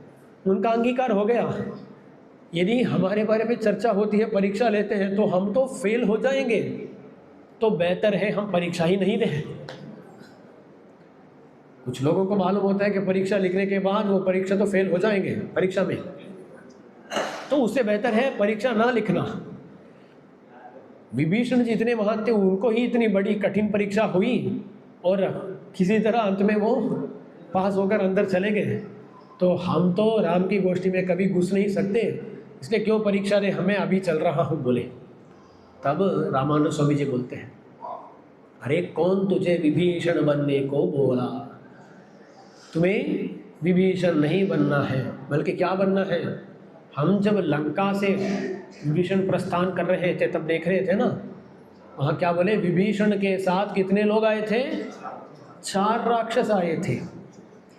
Speaker 1: उनका अंगीकार हो गया। यदि हमारे बारे में चर्चा होती है, परीक्षा लेते हैं, तो हम तो फेल हो जाएंगे। तो बेहतर है हम परीक्षा ही नहीं दें। कुछ लोगों को मालूम होता है कि परीक्षा लिखने के बाद वो परीक्षा तो फेल हो जाएंगे परीक्षा में, तो उससे बेहतर है परीक्षा ना लिखना। विभीषण जी इतने महान थे, उनको ही इतनी बड़ी कठिन परीक्षा हुई और किसी तरह अंत में वो पास होकर अंदर चले गए। तो हम तो राम की गोष्ठी में कभी घुस नहीं सकते, इसलिए क्यों परीक्षा दे, हमें अभी चल रहा हूँ बोले। तब रामानुज स्वामी जी बोलते हैं अरे कौन तुझे विभीषण बनने को बोला? तुम्हें विभीषण नहीं बनना है, बल्कि क्या बनना है? हम जब लंका से विभीषण प्रस्थान कर रहे थे तब देख रहे थे ना, वहाँ क्या बोले, विभीषण के साथ कितने लोग आए थे? 4 राक्षस आए थे।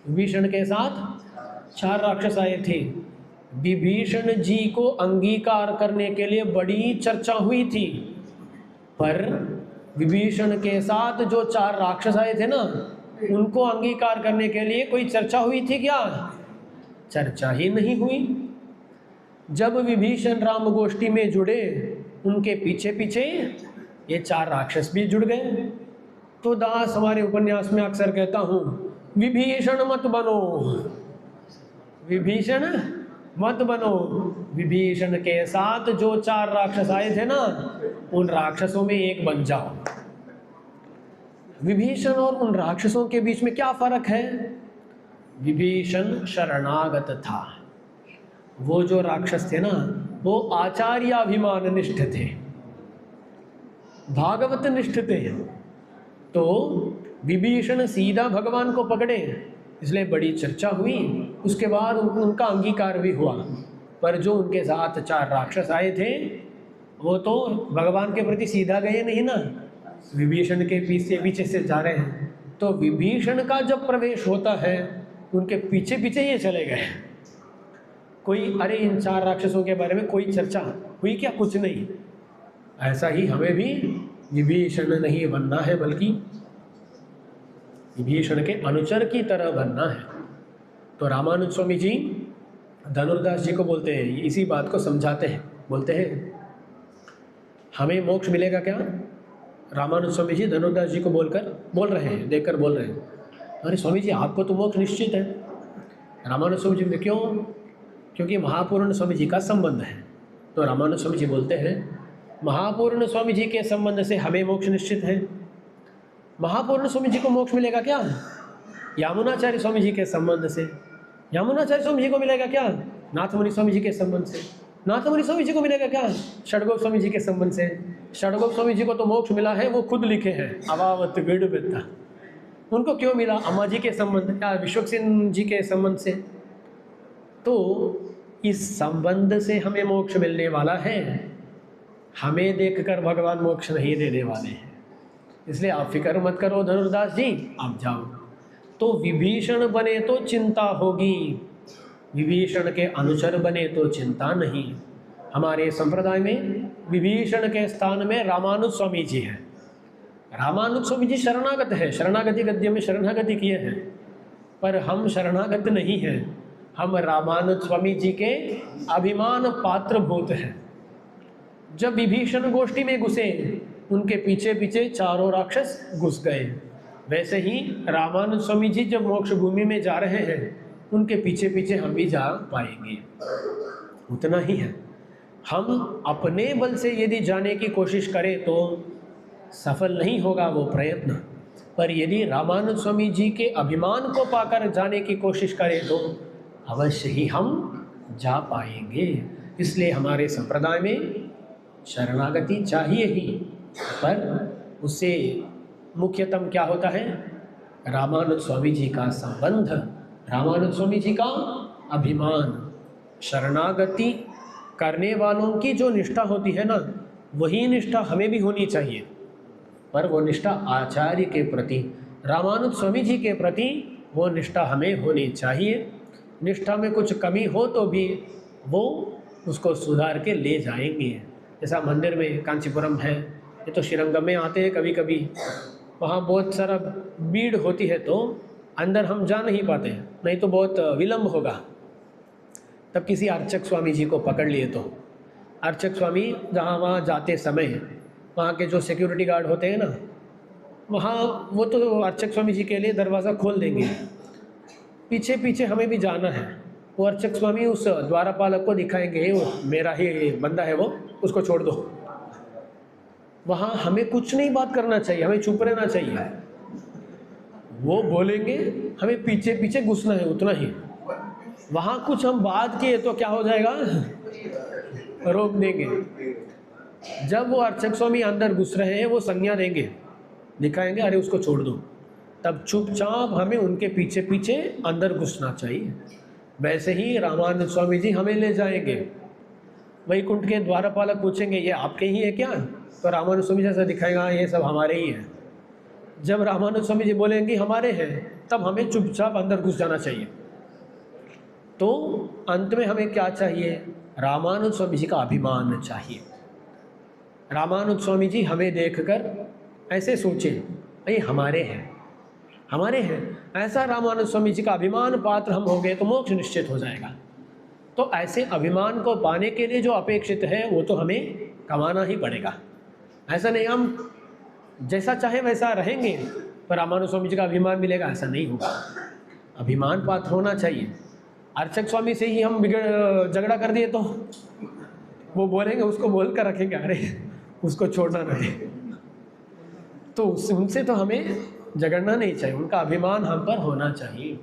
Speaker 1: विभीषण के साथ 4 राक्षस आए थे। विभीषण जी को अंगीकार करने के लिए बड़ी चर्चा हुई थी, पर विभीषण के साथ जो 4 राक्षस आए थे ना, उनको अंगीकार करने के लिए कोई चर्चा हुई थी क्या? चर्चा ही नहीं हुई। जब विभीषण राम गोष्ठी में जुड़े, उनके पीछे पीछे ये 4 राक्षस भी जुड़ गए। तो दास हमारे उपन्यास में अक्सर कहता हूँ, विभीषण मत बनो, विभीषण मत बनो। विभीषण के साथ जो 4 राक्षस आए थे ना, उन राक्षसों में एक बन जाओ। विभीषण और उन राक्षसों के बीच में क्या फर्क है? विभीषण शरणागत था, वो जो राक्षस थे ना, वो आचार्याभिमान निष्ठ थे, भागवत निष्ठ थे। तो विभीषण सीधा भगवान को पकड़े, इसलिए बड़ी चर्चा हुई। उसके बाद उनका अंगीकार भी हुआ। पर जो उनके साथ 4 राक्षस आए थे, वो तो भगवान के प्रति सीधा गए नहीं ना, विभीषण के पीछे पीछे से जा रहे हैं। तो विभीषण का जब प्रवेश होता है, उनके पीछे पीछे ये चले गए। कोई अरे इन 4 राक्षसों के बारे में कोई चर्चा हुई क्या? कुछ नहीं। ऐसा ही हमें भी विभीषण नहीं बनना है, बल्कि विभीषण के अनुचर की तरह बनना है। तो रामानुज स्वामी जी धनुर्दास जी को बोलते हैं, इसी बात को समझाते हैं। बोलते हैं हमें मोक्ष मिलेगा क्या? रामानुज स्वामी जी धनुर्दास जी को बोल रहे हैं, देखकर बोल रहे हैं, अरे स्वामी जी आपको तो मोक्ष निश्चित है। रामानुज स्वामी जी ने क्यों? क्योंकि महापूर्ण स्वामी जी का संबंध है। तो रामानुज स्वामी जी बोलते हैं, महापूर्ण स्वामी जी के संबंध से हमें मोक्ष निश्चित है। महापूर्ण स्वामी जी को मोक्ष मिलेगा क्या? यामुनाचार्य स्वामी जी के संबंध से। यामुनाचार्य स्वामी जी को मिलेगा क्या? नाथमुनि स्वामी जी के संबंध से। नाथमुनि स्वामी जी को मिलेगा क्या? षडगोप स्वामी जी के संबंध से। षडगोप स्वामी जी को तो मोक्ष मिला है, वो खुद लिखे हैं, अवावत विडुबेत्ता। उनको क्यों मिला? अम्मा जी के संबंध या विश्वक्सेन जी के संबंध से। तो इस संबंध से हमें मोक्ष मिलने वाला है, हमें देखकर भगवान मोक्ष नहीं देने वाले हैं। इसलिए आप फिक्र मत करो धनुर्दास जी, आप जाओ। तो विभीषण बने तो चिंता होगी, विभीषण के अनुचर बने तो चिंता नहीं। हमारे संप्रदाय में विभीषण के स्थान में रामानुज स्वामी जी हैं। रामानुज स्वामी जी शरणागत है, शरणागति गद्य में शरणागति किए हैं, पर हम शरणागत नहीं हैं। हम रामानुज स्वामी जी के अभिमान पात्र भूत हैं। जब विभीषण गोष्ठी में घुसे, उनके पीछे पीछे 4 राक्षस घुस गए। वैसे ही रामानुज स्वामी जी जब मोक्ष भूमि में जा रहे हैं, उनके पीछे पीछे हम भी जा पाएंगे। उतना ही है। हम अपने बल से यदि जाने की कोशिश करें तो सफल नहीं होगा वो प्रयत्न, पर यदि रामानुज स्वामी जी के अभिमान को पाकर जाने की कोशिश करें तो अवश्य ही हम जा पाएंगे। इसलिए हमारे संप्रदाय में शरणागति चाहिए ही, पर उससे मुख्यतम क्या होता है? रामानुज स्वामी जी का संबंध, रामानुज स्वामी जी का अभिमान। शरणागति करने वालों की जो निष्ठा होती है ना, वही निष्ठा हमें भी होनी चाहिए, पर वो निष्ठा आचार्य के प्रति, रामानुज स्वामी जी के प्रति वो निष्ठा हमें होनी चाहिए। निष्ठा में कुछ कमी हो तो भी वो उसको सुधार के ले जाएंगे। जैसा मंदिर में कांचीपुरम है, ये तो श्रीरंगम में आते हैं कभी कभी, वहाँ बहुत सारा भीड़ होती है तो अंदर हम जा नहीं पाते, नहीं तो बहुत विलम्ब होगा। तब किसी अर्चक स्वामी जी को पकड़ लिए तो अर्चक स्वामी जहाँ वहाँ जाते समय वहाँ के जो सिक्योरिटी गार्ड होते हैं ना, वहाँ वो तो अर्चक स्वामी जी के लिए दरवाज़ा खोल देंगे। पीछे पीछे हमें भी जाना है। वो अर्चक स्वामी उस द्वारपालक को दिखाएंगे, वो मेरा ही बंदा है, वो उसको छोड़ दो। वहाँ हमें कुछ नहीं बात करना चाहिए, हमें चुप रहना चाहिए। वो बोलेंगे, हमें पीछे पीछे घुसना है, उतना ही। वहाँ कुछ हम बात किए तो क्या हो जाएगा? रोक देंगे। जब वो अर्चक स्वामी अंदर घुस रहे हैं, वो संज्ञा देंगे, दिखाएंगे, अरे उसको छोड़ दो, तब चुपचाप हमें उनके पीछे पीछे अंदर घुसना चाहिए। वैसे ही रामानंद स्वामी जी हमें ले जाएंगे। वैकुंठ के द्वारपालक पूछेंगे, ये आपके ही है क्या? तो रामानंद स्वामी जैसा दिखाएगा, ये सब हमारे ही हैं। जब रामानंद स्वामी जी बोलेंगे हमारे हैं, तब हमें चुपचाप अंदर घुस जाना चाहिए। तो अंत में हमें क्या चाहिए? रामानुज स्वामी जी का अभिमान चाहिए। रामानुज स्वामी जी हमें देखकर ऐसे सोचें, ये हमारे हैं, हमारे हैं। ऐसा रामानुज स्वामी जी का अभिमान पात्र हम हो गए तो मोक्ष निश्चित हो जाएगा। तो ऐसे अभिमान को पाने के लिए जो अपेक्षित है वो तो हमें कमाना ही पड़ेगा। ऐसा नहीं हम जैसा चाहे वैसा रहेंगे पर रामानुज स्वामी जी का अभिमान मिलेगा, ऐसा नहीं होगा। अभिमान पात्र होना चाहिए। अर्चक स्वामी से ही हम झगड़ा कर दिए तो वो बोलेंगे, उसको बोल कर रखेंगे, अरे उसको छोड़ना नहीं। तो उनसे तो हमें झगड़ना नहीं चाहिए, उनका अभिमान हम पर होना चाहिए।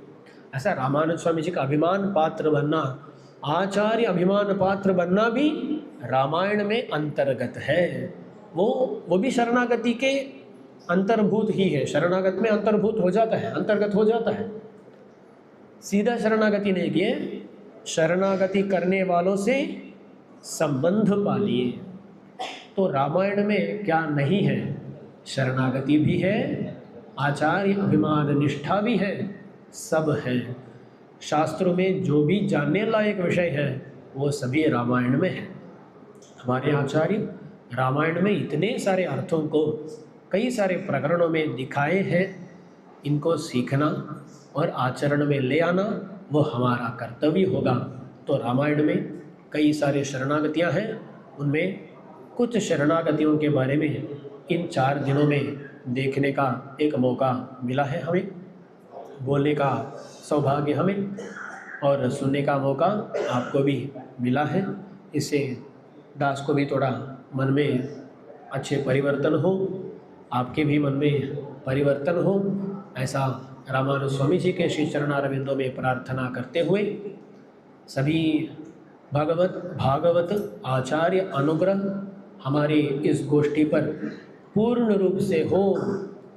Speaker 1: ऐसा रामानुज स्वामी जी का अभिमान पात्र बनना, आचार्य अभिमान पात्र बनना भी रामायण में अंतर्गत है। वो भी शरणागति के अंतर्भूत ही है। शरणागत में अंतर्भूत हो जाता है, अंतर्गत हो जाता है। सीधा शरणागति नहीं किए, शरणागति करने वालों से संबंध पालिए। तो रामायण में क्या नहीं है? शरणागति भी है, आचार्य अभिमान निष्ठा भी है, सब है। शास्त्रों में जो भी जानने लायक विषय है वो सभी रामायण में है। हमारे आचार्य रामायण में इतने सारे अर्थों को कई सारे प्रकरणों में दिखाए हैं। इनको सीखना और आचरण में ले आना वो हमारा कर्तव्य होगा। तो रामायण में कई सारे शरणागतियाँ हैं, उनमें कुछ शरणागतियों के बारे में इन 4 दिनों में देखने का एक मौका मिला है हमें, बोलने का सौभाग्य हमें और सुनने का मौका आपको भी मिला है। इससे दास को भी थोड़ा मन में अच्छे परिवर्तन हो, आपके भी मन में परिवर्तन हो, ऐसा रामानुज स्वामी जी के श्री चरणारविंदों में प्रार्थना करते हुए सभी भागवत आचार्य अनुग्रह हमारी इस गोष्ठी पर पूर्ण रूप से हो,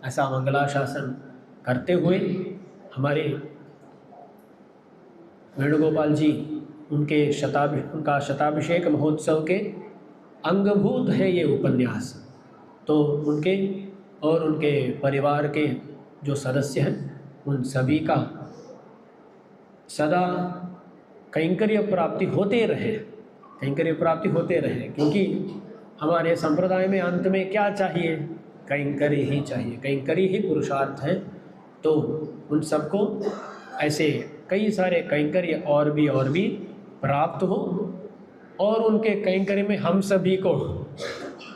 Speaker 1: ऐसा मंगलाशासन करते हुए हमारे वेणुगोपाल जी उनका शताभिषेक महोत्सव के अंगभूत है ये उपन्यास। तो उनके और उनके परिवार के जो सदस्य हैं उन सभी का सदा कैंकर्य प्राप्ति होते रहे, क्योंकि हमारे संप्रदाय में अंत में क्या चाहिए? कैंकर्य ही चाहिए, कैंकर्य ही पुरुषार्थ है। तो उन सबको ऐसे कई सारे कैंकर्य और भी प्राप्त हो और उनके कैंकर्य में हम सभी को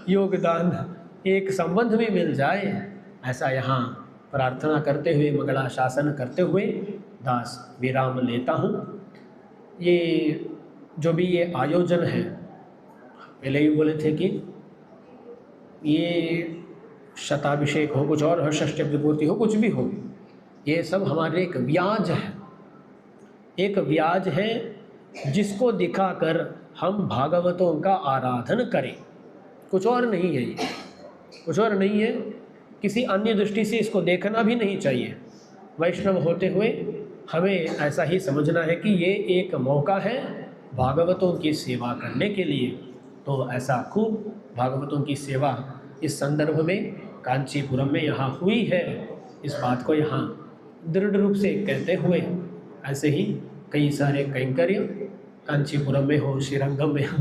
Speaker 1: योगदान, एक संबंध भी मिल जाए, ऐसा यहाँ प्रार्थना करते हुए मंगलाशासन करते हुए दास विराम लेता हूँ। ये जो भी ये आयोजन है, पहले ही बोले थे कि ये शताभिषेक हो, कुछ और हो, षष्ठी पूर्ति हो, कुछ भी हो, ये सब हमारे एक व्याज है जिसको दिखाकर हम भागवतों का आराधन करें। कुछ और नहीं है, ये कुछ और नहीं है। किसी अन्य दृष्टि से इसको देखना भी नहीं चाहिए। वैष्णव होते हुए हमें ऐसा ही समझना है कि ये एक मौका है भागवतों की सेवा करने के लिए। तो ऐसा खूब भागवतों की सेवा इस संदर्भ में कांचीपुरम में यहाँ हुई है, इस बात को यहाँ दृढ़ रूप से कहते हुए ऐसे ही कई सारे कैंकर्य कांचीपुरम में हो, श्रीरंगम में हो,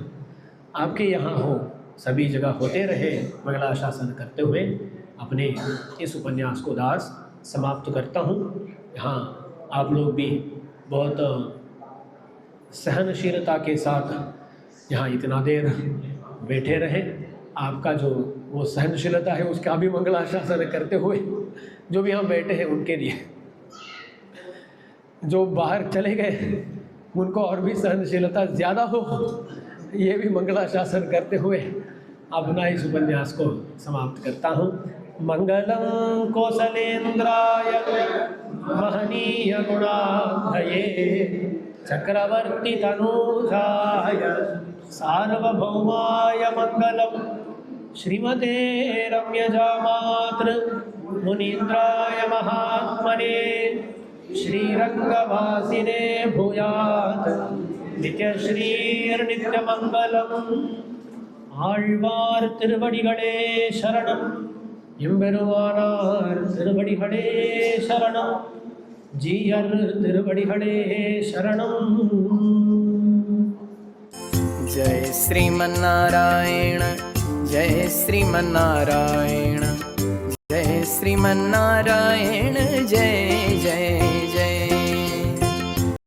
Speaker 1: आपके यहाँ हो, सभी जगह होते रहे। मंगलाशासन करते हुए अपने इस उपन्यास को दास समाप्त करता हूँ। यहाँ आप लोग भी बहुत सहनशीलता के साथ यहाँ इतना देर बैठे रहे। आपका जो वो सहनशीलता है उसका भी मंगलाशासन करते हुए जो भी यहाँ बैठे हैं उनके लिए, जो बाहर चले गए उनको और भी सहनशीलता ज़्यादा हो, ये भी मंगलाशासन करते हुए अपना इस उपन्यास को समाप्त करता हूँ। मंगलम कौशलेन्द्राय महनीय गुणाधये चक्रवर्ती तनूजाय सार्वभौमाय मंगलम श्रीमते रम्यजामात्र मुनीन्द्राय महात्मने श्रीरंगवासिने भूयात् नित्यश्रीर्नित्यमंगलम् ஆழ்வார் திருவடிகளே சரணம், எம்பெருமானார் திருவடிகளே சரணம், ஜீயர் திருவடிகளே சரணம்.
Speaker 2: जय श्रीमन्नारायण, जय श्रीमन्नारायण, जय श्रीमन्नारायण, जय जय